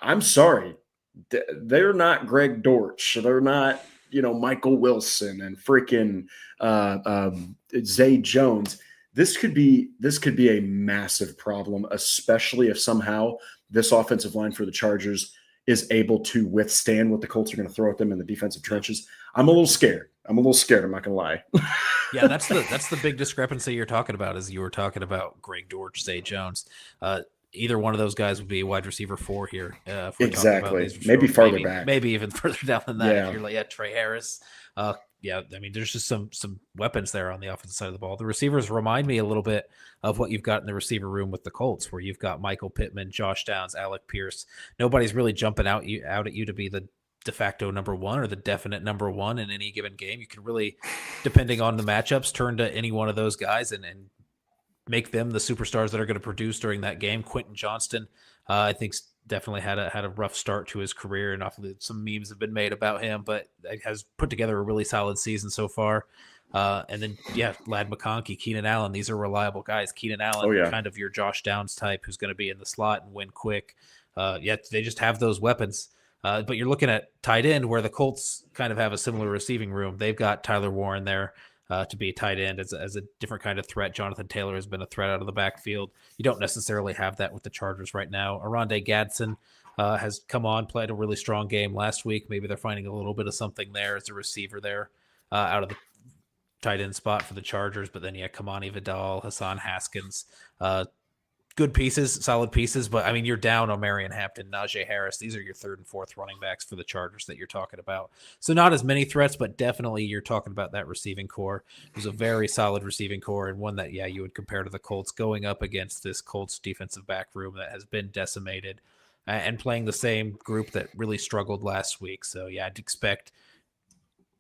I'm sorry, they're not Greg Dortch. They're not, Michael Wilson and freaking Zay Jones. This could be a massive problem, especially if somehow this offensive line for the Chargers is able to withstand what the Colts are going to throw at them in the defensive trenches. I'm a little scared. I'm not going to lie. Yeah, that's the big discrepancy you're talking about, is you were talking about Greg Dortch, Zay Jones. Either one of those guys would be a wide receiver 4 here. Exactly. Maybe farther back. Maybe even further down than that. Yeah. If you're like, Trey Harris. I mean, there's just some weapons there on the offensive side of the ball. The receivers remind me a little bit of what you've got in the receiver room with the Colts, where you've got Michael Pittman, Josh Downs, Alec Pierce. Nobody's really jumping out at you to be the de facto number one or the definite number one in any given game. You can really, depending on the matchups, turn to any one of those guys and make them the superstars that are going to produce during that game. Quentin Johnston, I think, definitely had a rough start to his career, and often some memes have been made about him, but has put together a really solid season so far. And then, Ladd McConkey, Keenan Allen, these are reliable guys. Keenan Allen, kind of your Josh Downs type, who's going to be in the slot and win quick. They just have those weapons. But you're looking at tight end, where the Colts kind of have a similar receiving room. They've got Tyler Warren there. to be a tight end as a different kind of threat. Jonathan Taylor has been a threat out of the backfield. You don't necessarily have that with the Chargers right now. Aronde Gadsden has come on, played a really strong game last week. Maybe they're finding a little bit of something there as a receiver there out of the tight end spot for the Chargers. But then, Kamani Vidal, Hassan Haskins, good pieces, solid pieces. But, I mean, you're down on Marion Hampton, Najee Harris. These are your third and fourth running backs for the Chargers that you're talking about. So not as many threats, but definitely you're talking about that receiving core. It was a very solid receiving core and one that, you would compare to the Colts going up against this Colts defensive back room that has been decimated and playing the same group that really struggled last week. So, I'd expect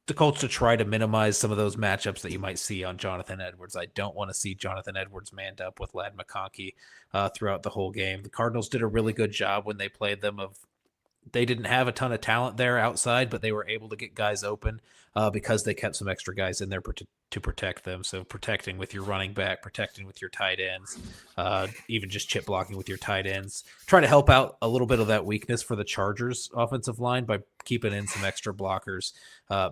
the Colts to try to minimize some of those matchups that you might see on Jonathan Edwards. I don't want to see Jonathan Edwards manned up with Ladd McConkey throughout the whole game. The Cardinals did a really good job when they played them they didn't have a ton of talent there outside, but they were able to get guys open because they kept some extra guys in there to protect them. So protecting with your running back, protecting with your tight ends, even just chip blocking with your tight ends. Try to help out a little bit of that weakness for the Chargers offensive line by keeping in some extra blockers.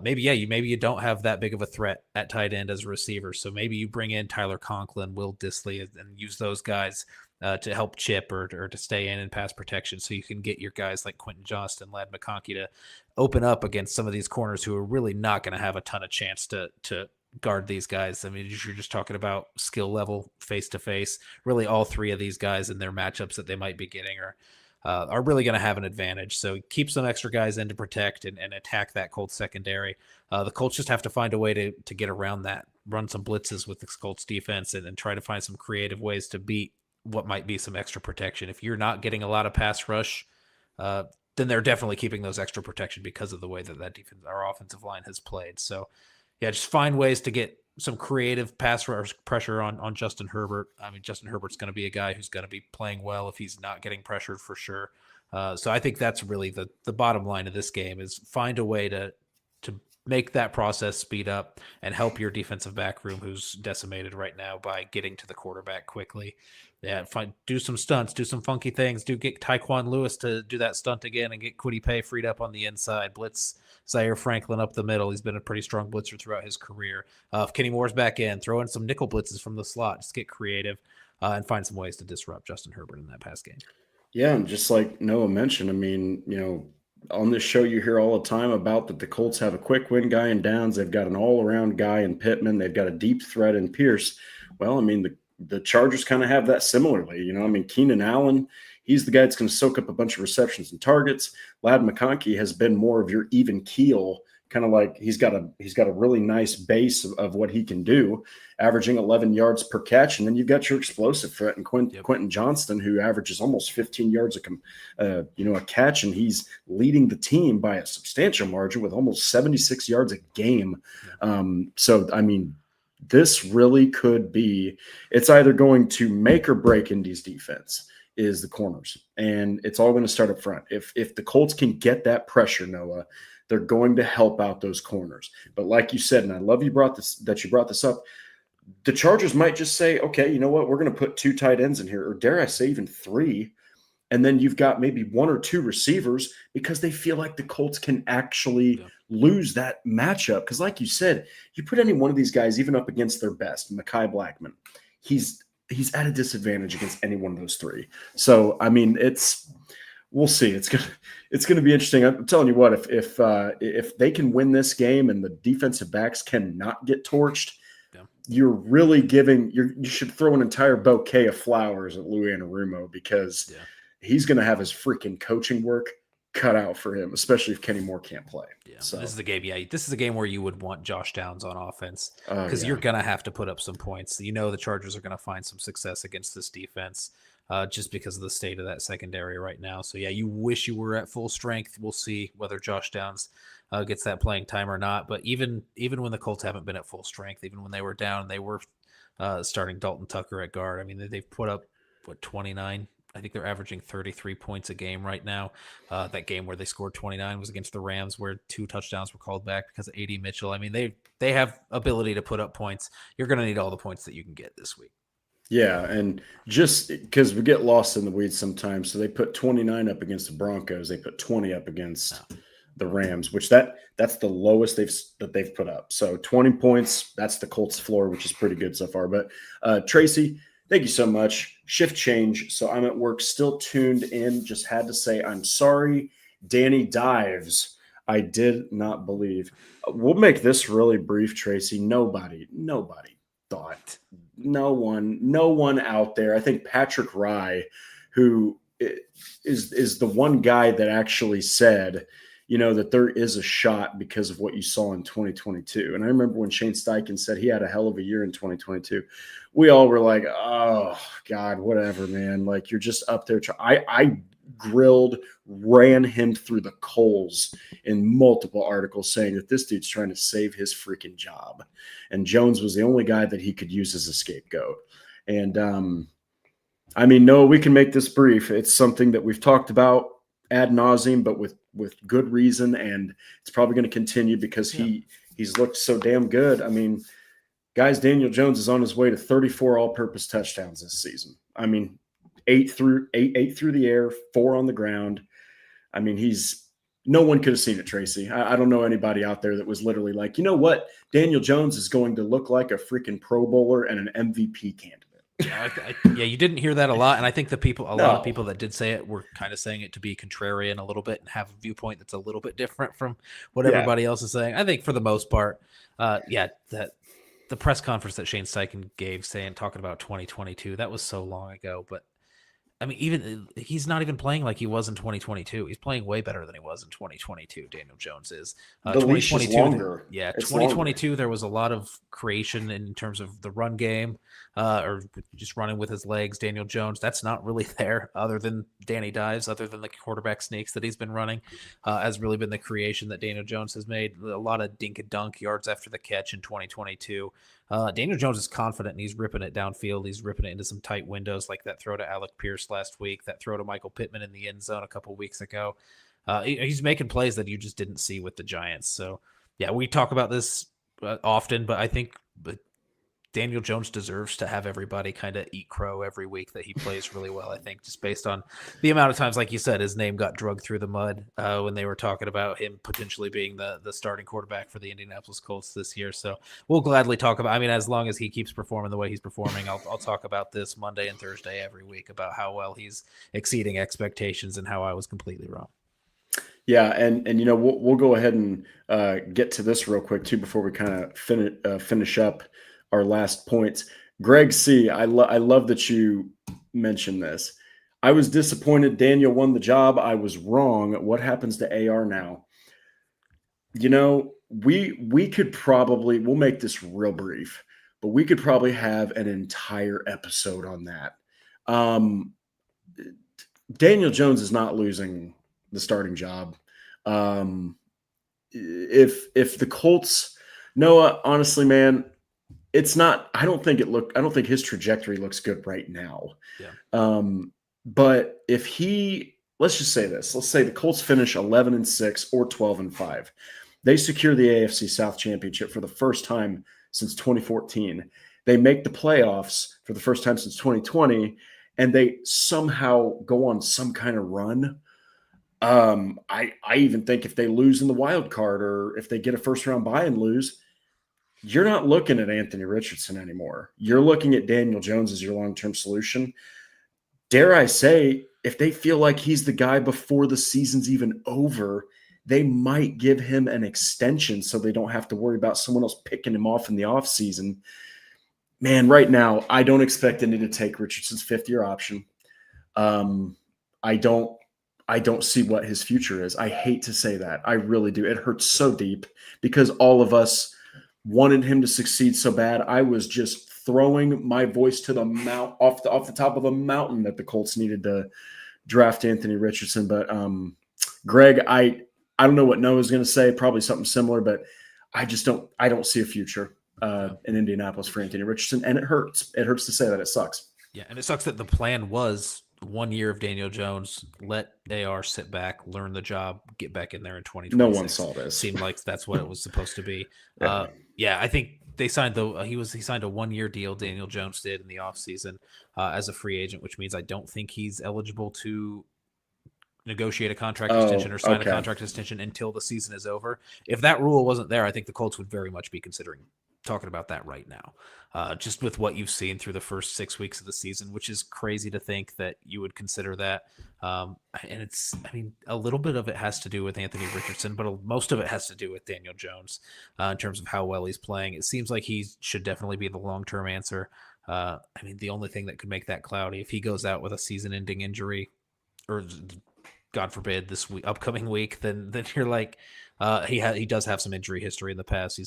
Maybe you don't have that big of a threat at tight end as a receiver. So maybe you bring in Tyler Conklin, Will Dissly, and use those guys to help chip or to stay in pass protection so you can get your guys like Quentin Johnston, Ladd McConkey to open up against some of these corners who are really not going to have a ton of chance to guard these guys. I mean, you're just talking about skill level face-to-face. Really all three of these guys and their matchups that they might be getting are really going to have an advantage. So keep some extra guys in to protect and attack that Colts secondary. The Colts just have to find a way to get around that, run some blitzes with the Colts defense and try to find some creative ways to beat what might be some extra protection. If you're not getting a lot of pass rush, then they're definitely keeping those extra protection because of the way that defense, our offensive line has played. So, just find ways to get some creative pass rush pressure on Justin Herbert. I mean, Justin Herbert's going to be a guy who's going to be playing well if he's not getting pressured for sure. So I think that's really the bottom line of this game is find a way to make that process speed up and help your defensive back room who's decimated right now by getting to the quarterback quickly. Do some stunts, do some funky things, get Tyquan Lewis to do that stunt again and get Kwity Paye freed up on the inside, blitz Zaire Franklin up the middle. He's been a pretty strong blitzer throughout his career. If Kenny Moore's back in, throw in some nickel blitzes from the slot, just get creative and find some ways to disrupt Justin Herbert in that pass game. Yeah, and just like Noah mentioned, I mean, on this show you hear all the time about that the Colts have a quick win guy in Downs. They've got an all-around guy in Pittman. They've got a deep threat in Pierce. Well, I mean, the Chargers kind of have that similarly. I mean, Keenan Allen, he's the guy that's going to soak up a bunch of receptions and targets. Ladd McConkey has been more of your even keel, kind of like he's got a really nice base of what he can do, averaging 11 yards per catch. And then you've got your explosive threat in Quentin Johnston, who averages almost 15 yards a catch, and he's leading the team by a substantial margin with almost 76 yards a game. So, I mean, this really could be – it's either going to make or break Indy's defense is the corners, and it's all going to start up front. If the Colts can get that pressure, Noah, they're going to help out those corners. But like you said, and I love you brought this up, the Chargers might just say, okay, you know what, we're going to put 2 tight ends in here, or dare I say even 3, and then you've got maybe 1 or 2 receivers because they feel like the Colts can actually lose that matchup. Because like you said, you put any one of these guys even up against their best, Mekhi Blackman, he's at a disadvantage against any one of those 3. So, I mean, we'll see. It's gonna be interesting. I'm telling you what, if they can win this game and the defensive backs cannot get torched, you're really you should throw an entire bouquet of flowers at Lou Anarumo because he's going to have his freaking coaching work cut out for him, especially if Kenny Moore can't play. So this is the game. This is a game where you would want Josh Downs on offense because you're going to have to put up some points. The Chargers are going to find some success against this defense just because of the state of that secondary right now. So you wish you were at full strength. We'll see whether Josh Downs gets that playing time or not. But even when the Colts haven't been at full strength, even when they were down, they were starting Dalton Tucker at guard. I mean, they've put up 29. I think they're averaging 33 points a game right now. That game where they scored 29 was against the Rams, where 2 touchdowns were called back because of A.D. Mitchell. I mean, they have ability to put up points. You're going to need all the points that you can get this week. Yeah, and just because we get lost in the weeds sometimes, so they put 29 up against the Broncos. They put 20 up against the Rams, which that's the lowest they've put up. So 20 points, that's the Colts floor, which is pretty good so far. But Tracy, thank you so much. Shift change. So I'm at work, still tuned in. Just had to say I'm sorry. Danny Dives, I did not believe. We'll make this really brief, Tracy. Nobody thought. No one out there. I think Patrick Rye, who is the one guy that actually said, that there is a shot because of what you saw in 2022. And I remember when Shane Steichen said he had a hell of a year in 2022, we all were like, oh God, whatever, man. Like, you're just up there. I ran him through the coals in multiple articles saying that this dude's trying to save his freaking job. And Jones was the only guy that he could use as a scapegoat. And, no, we can make this brief. It's something that we've talked about ad nauseum, but with good reason, and it's probably going to continue because he's looked so damn good. Guys, Daniel Jones is on his way to 34 all-purpose touchdowns this season. Eight through the air, 4 on the ground. No one could have seen it, Tracy. I don't know anybody out there that was literally like, you know what? Daniel Jones is going to look like a freaking Pro Bowler and an MVP candidate. Yeah, you didn't hear that a lot, and I think a lot of people that did say it were kind of saying it to be contrarian a little bit and have a viewpoint that's a little bit different from what everybody else is saying. I think for the most part, that the press conference that Shane Steichen gave, talking about 2022, that was so long ago. But even he's not even playing like he was in 2022. He's playing way better than he was in 2022. Daniel Jones is. The leash is longer. It's 2022. Longer. There was a lot of creation in terms of the run game, or just running with his legs. Daniel Jones, that's not really there, other than Danny Dives, other than the quarterback sneaks that he's been running, has really been the creation that Daniel Jones has made. A lot of dink and dunk yards after the catch in 2022. Daniel Jones is confident, and he's ripping it downfield. He's ripping it into some tight windows, like that throw to Alec Pierce last week, that throw to Michael Pittman in the end zone a couple weeks ago. He's making plays that you just didn't see with the Giants. So, yeah, we talk about this often, but I think Daniel Jones deserves to have everybody kind of eat crow every week that he plays really well. I think just based on the amount of times, like you said, his name got drugged through the mud when they were talking about him potentially being the starting quarterback for the Indianapolis Colts this year. So we'll gladly talk about, as long as he keeps performing the way he's performing, I'll talk about this Monday and Thursday every week about how well he's exceeding expectations and how I was completely wrong. Yeah, and we'll go ahead and get to this real quick too before we kind of finish up our last points. Greg C., I love that you mentioned this. I was disappointed Daniel won the job. I was wrong. What happens to AR now? We could probably, we'll make this real brief, but we could probably have an entire episode on that. Daniel Jones is not losing the starting job. If the Colts, Noah, honestly, man, it's not, I don't think his trajectory looks good right now. Yeah. But if let's just say this, let's say the Colts finish 11-6 or 12-5. They secure the AFC South Championship for the first time since 2014. They make the playoffs for the first time since 2020, and they somehow go on some kind of run. I even think if they lose in the wild card, or if they get a first round bye and lose, you're not looking at Anthony Richardson anymore. You're looking at Daniel Jones as your long-term solution. Dare I say, if they feel like he's the guy before the season's even over, they might give him an extension so they don't have to worry about someone else picking him off in the offseason. Man, right now, I don't expect any to take Richardson's fifth-year option. I don't see what his future is. I hate to say that. I really do. It hurts so deep because all of us wanted him to succeed so bad. I was just throwing my voice to the off the top of the mountain that the Colts needed to draft Anthony Richardson. But Greg, I don't know what Noah's going to say. Probably something similar, but I don't see a future in Indianapolis for Anthony Richardson, and it hurts. It hurts to say that. It sucks. Yeah, and it sucks that the plan was 1 year of Daniel Jones, let AR sit back, learn the job, get back in there in 2026. No one saw this. Seemed like that's what it was supposed to be. Yeah. I think they signed he signed a 1 year deal, Daniel Jones did, in the offseason as a free agent, which means I don't think he's eligible to negotiate a contract extension or sign a Okay. contract extension until the season is over. If that rule wasn't there, I think the Colts would very much be considering talking about that right now. Just with what you've seen through the first 6 weeks of the season, which is crazy to think that you would consider that. And a little bit of it has to do with Anthony Richardson, but most of it has to do with Daniel Jones in terms of how well he's playing. It seems like he should definitely be the long-term answer. The only thing that could make that cloudy, if he goes out with a season-ending injury, or God forbid this upcoming week, then you're like, he does have some injury history in the past. He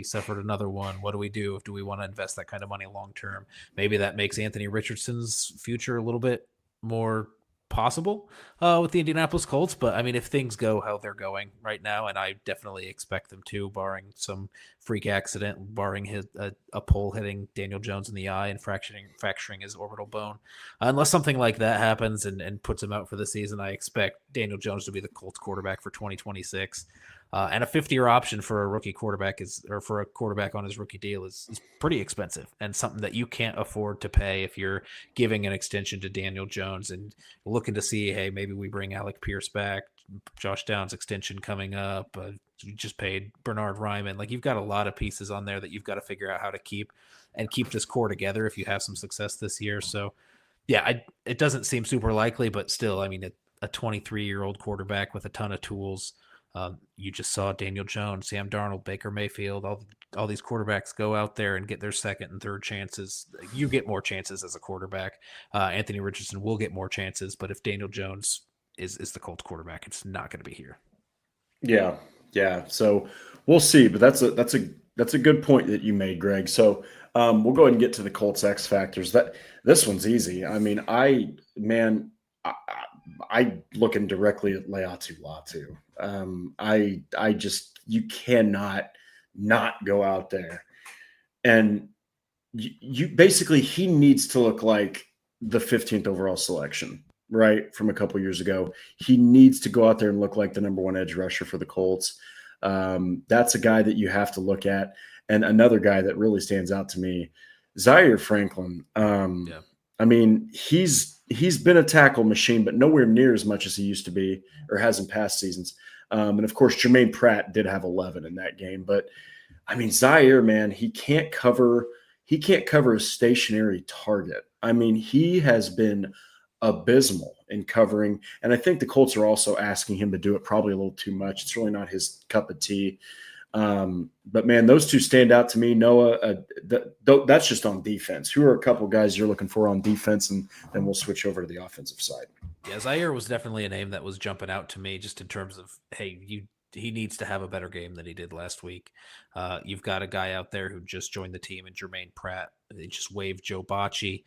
suffered another one. What do we do? Do we want to invest that kind of money long term? Maybe that makes Anthony Richardson's future a little bit more possible with the Indianapolis Colts. But if things go how they're going right now, and I definitely expect them to, barring some freak accident, barring a pole hitting Daniel Jones in the eye and fracturing his orbital bone, unless something like that happens and puts him out for the season, I expect Daniel Jones to be the Colts quarterback for 2026. And a 5th-year option for a rookie quarterback for a quarterback on his rookie deal is pretty expensive, and something that you can't afford to pay if you're giving an extension to Daniel Jones and looking to see, hey, maybe we bring Alec Pierce back, Josh Downs extension coming up. You just paid Bernard Ryman. Like, you've got a lot of pieces on there that you've got to figure out how to keep this core together if you have some success this year. So, yeah, it doesn't seem super likely, but still, a 23-year-old quarterback with a ton of tools. You just saw Daniel Jones, Sam Darnold, Baker Mayfield, all these quarterbacks go out there and get their second and third chances. You get more chances as a quarterback. Anthony Richardson will get more chances, but if Daniel Jones is the Colts quarterback, it's not going to be here. Yeah. So we'll see, but that's a good point that you made, Greg. So we'll go ahead and get to the Colts X factors. This one's easy. I looking directly at Latu. You cannot not go out there, and you basically, he needs to look like the 15th overall selection, right, from a couple years ago. He needs to go out there and look like the number one edge rusher for the Colts. That's a guy that you have to look at, and another guy that really stands out to me, Zaire Franklin. He's been a tackle machine, but nowhere near as much as he used to be or has in past seasons. And of course, Jermaine Pratt did have 11 in that game. But Zaire, man, he can't cover a stationary target. He has been abysmal in covering. And I think the Colts are also asking him to do it probably a little too much. It's really not his cup of tea. But man, those two stand out to me. Noah, that's just on defense. Who are a couple guys you're looking for on defense, and then we'll switch over to the offensive side. Yeah, Zaire was definitely a name that was jumping out to me, just in terms of, hey, he needs to have a better game than he did last week. You've got a guy out there who just joined the team in Jermaine Pratt. They just waived Joe Bocci.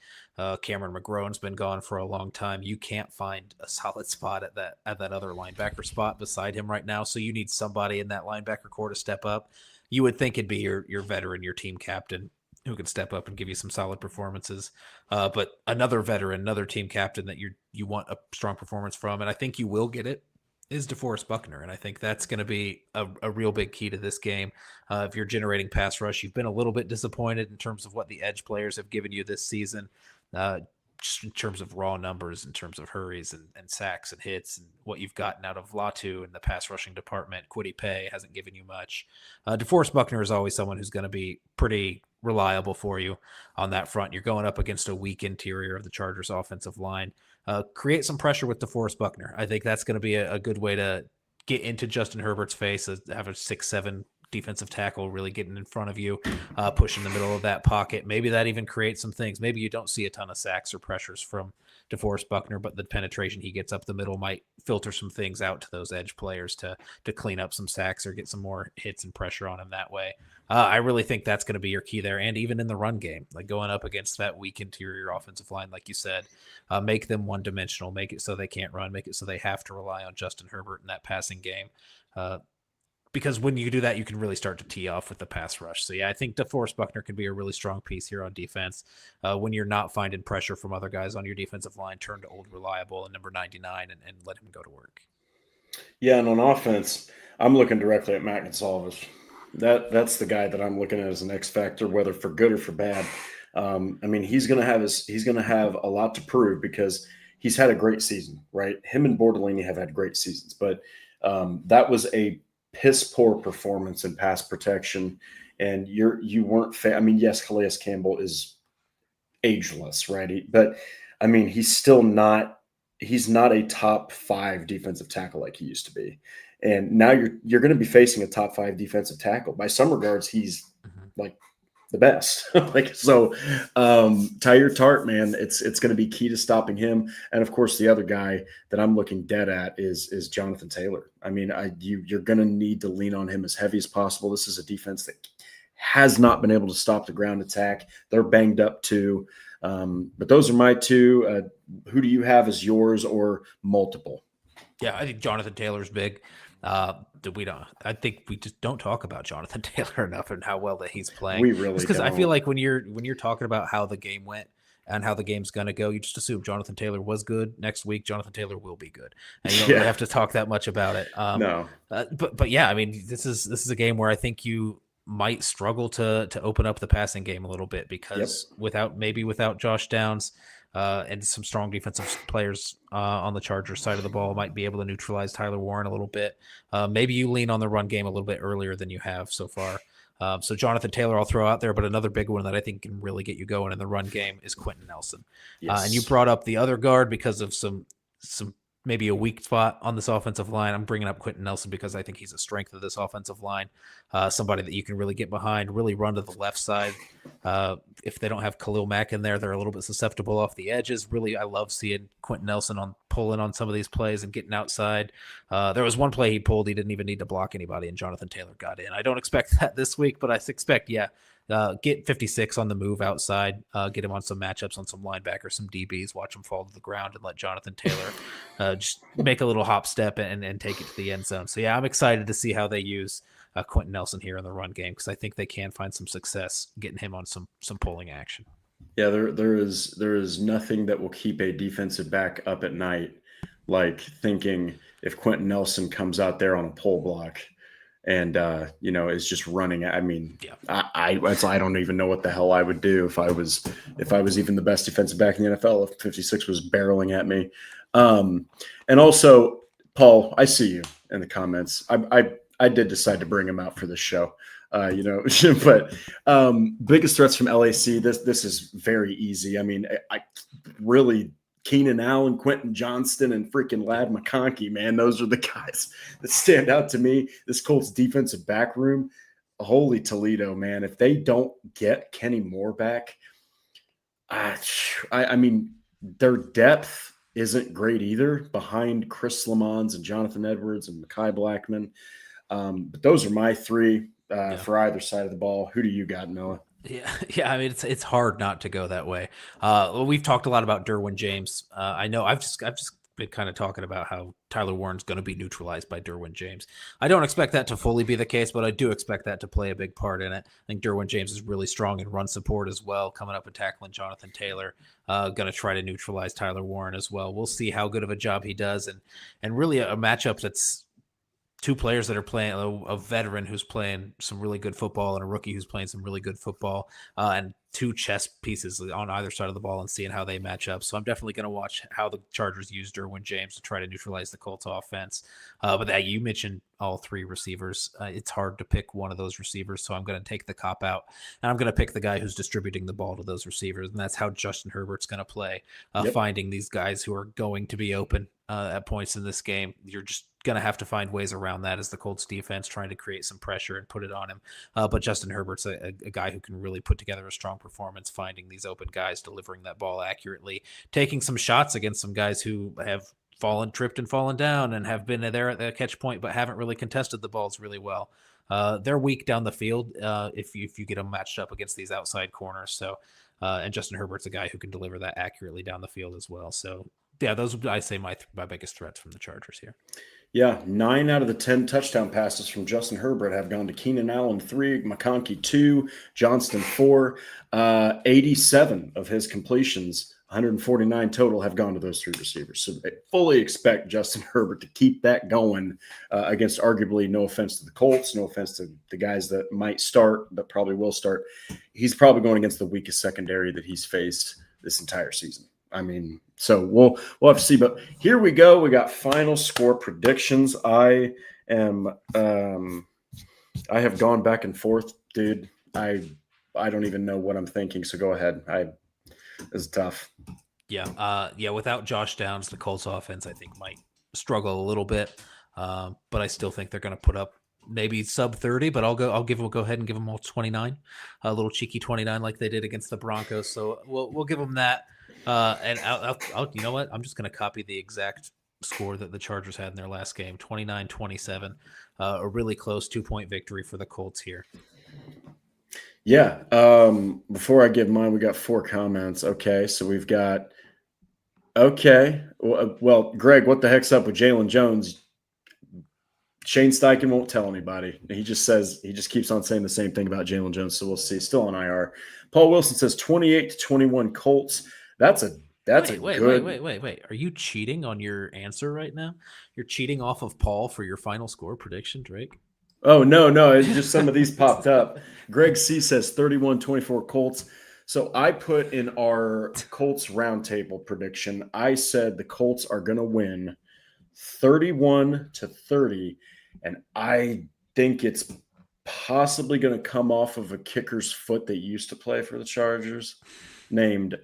Cameron McGrone's been gone for a long time. You can't find a solid spot at that other linebacker spot beside him right now. So you need somebody in that linebacker core to step up. You would think it'd be your veteran, your team captain, who can step up and give you some solid performances. But another veteran, another team captain that you want a strong performance from, and I think you will get it, is DeForest Buckner. And I think that's going to be a real big key to this game. If you're generating pass rush, you've been a little bit disappointed in terms of what the edge players have given you this season, just in terms of raw numbers, in terms of hurries and sacks and hits, and what you've gotten out of Latu in the pass rushing department. Kwity Paye hasn't given you much. DeForest Buckner is always someone who's going to be pretty reliable for you on that front. You're going up against a weak interior of the Chargers offensive line. Create some pressure with DeForest Buckner. I think that's going to be a good way to get into Justin Herbert's face, have a 6'7" defensive tackle really getting in front of you, push in the middle of that pocket. Maybe that even creates some things. Maybe you don't see a ton of sacks or pressures from DeForest Buckner, but the penetration he gets up the middle might filter some things out to those edge players to clean up some sacks or get some more hits and pressure on him that way. I really think that's going to be your key there. And even in the run game, like going up against that weak interior offensive line, like you said, make them one-dimensional, make it so they can't run, make it so they have to rely on Justin Herbert in that passing game. Because when you do that, you can really start to tee off with the pass rush. So, yeah, I think DeForest Buckner can be a really strong piece here on defense. When you're not finding pressure from other guys on your defensive line, turn to old reliable and number 99 and let him go to work. Yeah, and on offense, I'm looking directly at Matt Gonsalves. That's the guy that I'm looking at as an X factor, whether for good or for bad. He's going to have a lot to prove, because he's had a great season, right? Him and Bortolini have had great seasons, but that was a piss poor performance in pass protection. And you weren't I mean, yes, Calais Campbell is ageless, right? But I mean, he's not a top 5 defensive tackle like he used to be. And now you're going to be facing a top 5 defensive tackle. By some regards, he's like the best. Tyre Tart, man, it's going to be key to stopping him. And of course, the other guy that I'm looking dead at is Jonathan Taylor. I mean, you're going to need to lean on him as heavy as possible. This is a defense that has not been able to stop the ground attack. They're banged up too. But those are my 2. Who do you have as yours or multiple? Yeah, I think Jonathan Taylor's big. I think we just don't talk about Jonathan Taylor enough and how well that he's playing. We really because I feel like when you're talking about how the game went and how the game's going to go, you just assume Jonathan Taylor was good. Next week, Jonathan Taylor will be good, and you don't really have to talk that much about it. No, but yeah, I mean, this is a game where I think you might struggle to open up the passing game a little bit because without Josh Downs and some strong defensive players on the Chargers side of the ball might be able to neutralize Tyler Warren a little bit. Maybe you lean on the run game a little bit earlier than you have so far. So Jonathan Taylor I'll throw out there, but another big one that I think can really get you going in the run game is Quentin Nelson. Yes. And you brought up the other guard because of some maybe a weak spot on this offensive line. I'm bringing up Quentin Nelson because I think he's a strength of this offensive line, somebody that you can really get behind, really run to the left side. If they don't have Khalil Mack in there, they're a little bit susceptible off the edges. Really, I love seeing Quentin Nelson pulling on some of these plays and getting outside. There was one play he pulled. He didn't even need to block anybody, and Jonathan Taylor got in. I don't expect that this week, but I expect, get 56 on the move outside, get him on some matchups on some linebackers, some DBs, watch him fall to the ground and let Jonathan Taylor just make a little hop step and take it to the end zone. So, yeah, I'm excited to see how they use Quentin Nelson here in the run game because I think they can find some success getting him on some pulling action. Yeah, there is nothing that will keep a defensive back up at night like thinking if Quentin Nelson comes out there on a pull block and is just running. I mean, I don't even know what the hell I would do if I was even the best defensive back in the NFL if 56 was barreling at me. And also, Paul, I see you in the comments. I did decide to bring him out for this show. But biggest threats from LAC. This is very easy. I mean, I really. Keenan Allen, Quentin Johnston, and freaking Ladd McConkey, man. Those are the guys that stand out to me. This Colts defensive back room, holy Toledo, man. If they don't get Kenny Moore back, I mean, their depth isn't great either behind Chris Lamons and Jonathan Edwards and Mekhi Blackman. But those are my 3 for either side of the ball. Who do you got, Noah? Yeah. I mean, it's hard not to go that way. We've talked a lot about Derwin James. I know I've just been kind of talking about how Tyler Warren's going to be neutralized by Derwin James. I don't expect that to fully be the case, but I do expect that to play a big part in it. I think Derwin James is really strong in run support as well, coming up and tackling Jonathan Taylor. Going to try to neutralize Tyler Warren as well. We'll see how good of a job he does, and really a matchup that's 2 players that are playing, a veteran who's playing some really good football and a rookie who's playing some really good football, and 2 chess pieces on either side of the ball and seeing how they match up. So I'm definitely going to watch how the Chargers use Derwin James to try to neutralize the Colts offense. But you mentioned all 3 receivers. It's hard to pick one of those receivers, so I'm going to take the cop out, and I'm going to pick the guy who's distributing the ball to those receivers, and that's how Justin Herbert's going to play, finding these guys who are going to be open at points in this game. You're just going to have to find ways around that as the Colts defense trying to create some pressure and put it on him. But Justin Herbert's a guy who can really put together a strong performance, finding these open guys, delivering that ball accurately, taking some shots against some guys who have tripped and fallen down and have been there at the catch point, but haven't really contested the balls really well. They're weak down the field if you get them matched up against these outside corners. So, and Justin Herbert's a guy who can deliver that accurately down the field as well. So, yeah, those would, I say, my biggest threats from the Chargers here. Yeah, 9 out of the 10 touchdown passes from Justin Herbert have gone to Keenan Allen, 3, McConkey, 2, Johnston, 4. 87 of his completions, 149 total, have gone to those 3 receivers. So I fully expect Justin Herbert to keep that going against arguably, no offense to the Colts, no offense to the guys that might start, but probably will start. He's probably going against the weakest secondary that he's faced this entire season. I mean, so we'll have to see. But here we go. We got final score predictions. I have gone back and forth, dude. I don't even know what I'm thinking. So go ahead. It's tough. Yeah. Without Josh Downs, the Colts offense, I think, might struggle a little bit. But I still think they're going to put up maybe sub 30, but I'll go ahead and give them all 29, a little cheeky 29 like they did against the Broncos. So we'll give them that. And I'll you know what? I'm just going to copy the exact score that the Chargers had in their last game, 29-27, a really close 2-point victory for the Colts here. Yeah. Before I give mine, we got 4 comments. Okay. So we've got, okay. Well, Greg, what the heck's up with Jalen Jones? Shane Steichen won't tell anybody. He just keeps on saying the same thing about Jalen Jones. So we'll see. Still on IR. Paul Wilson says 28-21 Colts. Wait. Are you cheating on your answer right now? You're cheating off of Paul for your final score prediction, Drake? Oh, no. It's just some of these popped up. Greg C says 31-24 Colts. So I put in our Colts roundtable prediction, I said the Colts are going to win 31-30. And I think it's possibly going to come off of a kicker's foot that used to play for the Chargers named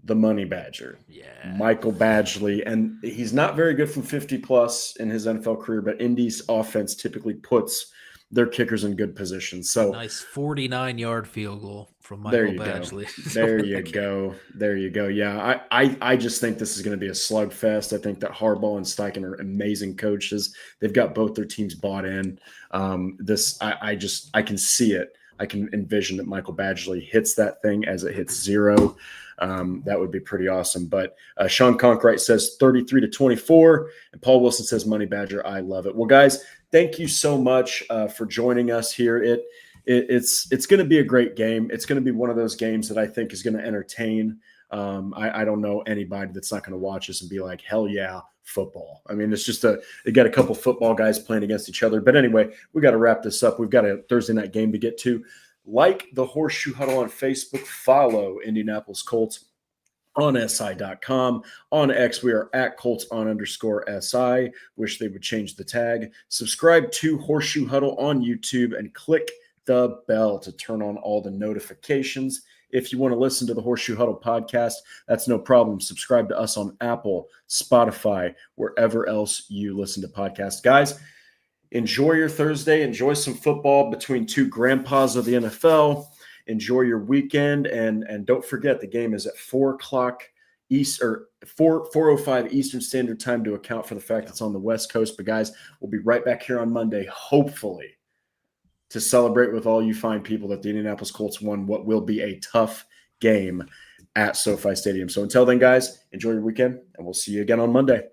the Money Badger. Yeah. Michael Badgley. And he's not very good from 50-plus in his NFL career, but Indy's offense typically puts their kickers in good positions. So nice 49-yard field goal from Michael Badgley. There you go. Yeah, I just think this is going to be a slugfest. I think that Harbaugh and Steichen are amazing coaches. They've got both their teams bought in. I can see it. I can envision that Michael Badgley hits that thing as it hits 0. That would be pretty awesome. But Sean Conkright says 33-24, and Paul Wilson says Money Badger. I love it. Well, guys, thank you so much for joining us here. It's going to be a great game. It's going to be one of those games that I think is going to entertain. I don't know anybody that's not going to watch this and be like, hell yeah, football. I mean, it's just they got a couple football guys playing against each other. But anyway, we got to wrap this up. We've got a Thursday night game to get to. Like the Horseshoe Huddle on Facebook. Follow Indianapolis Colts on SI.com. On X, we are at Colts_SI. Wish they would change the tag. Subscribe to Horseshoe Huddle on YouTube and click the bell to turn on all the notifications. If you want to listen to the Horseshoe Huddle podcast, that's no problem. Subscribe to us on Apple, Spotify, wherever else you listen to podcasts. Guys, enjoy your Thursday. Enjoy some football between two grandpas of the NFL. Enjoy your weekend. And don't forget, the game is at 4 o'clock East or 4:05 Eastern Standard Time to account for the fact it's on the West Coast. But, guys, we'll be right back here on Monday, hopefully, to celebrate with all you fine people that the Indianapolis Colts won what will be a tough game at SoFi Stadium. So until then, guys, enjoy your weekend, and we'll see you again on Monday.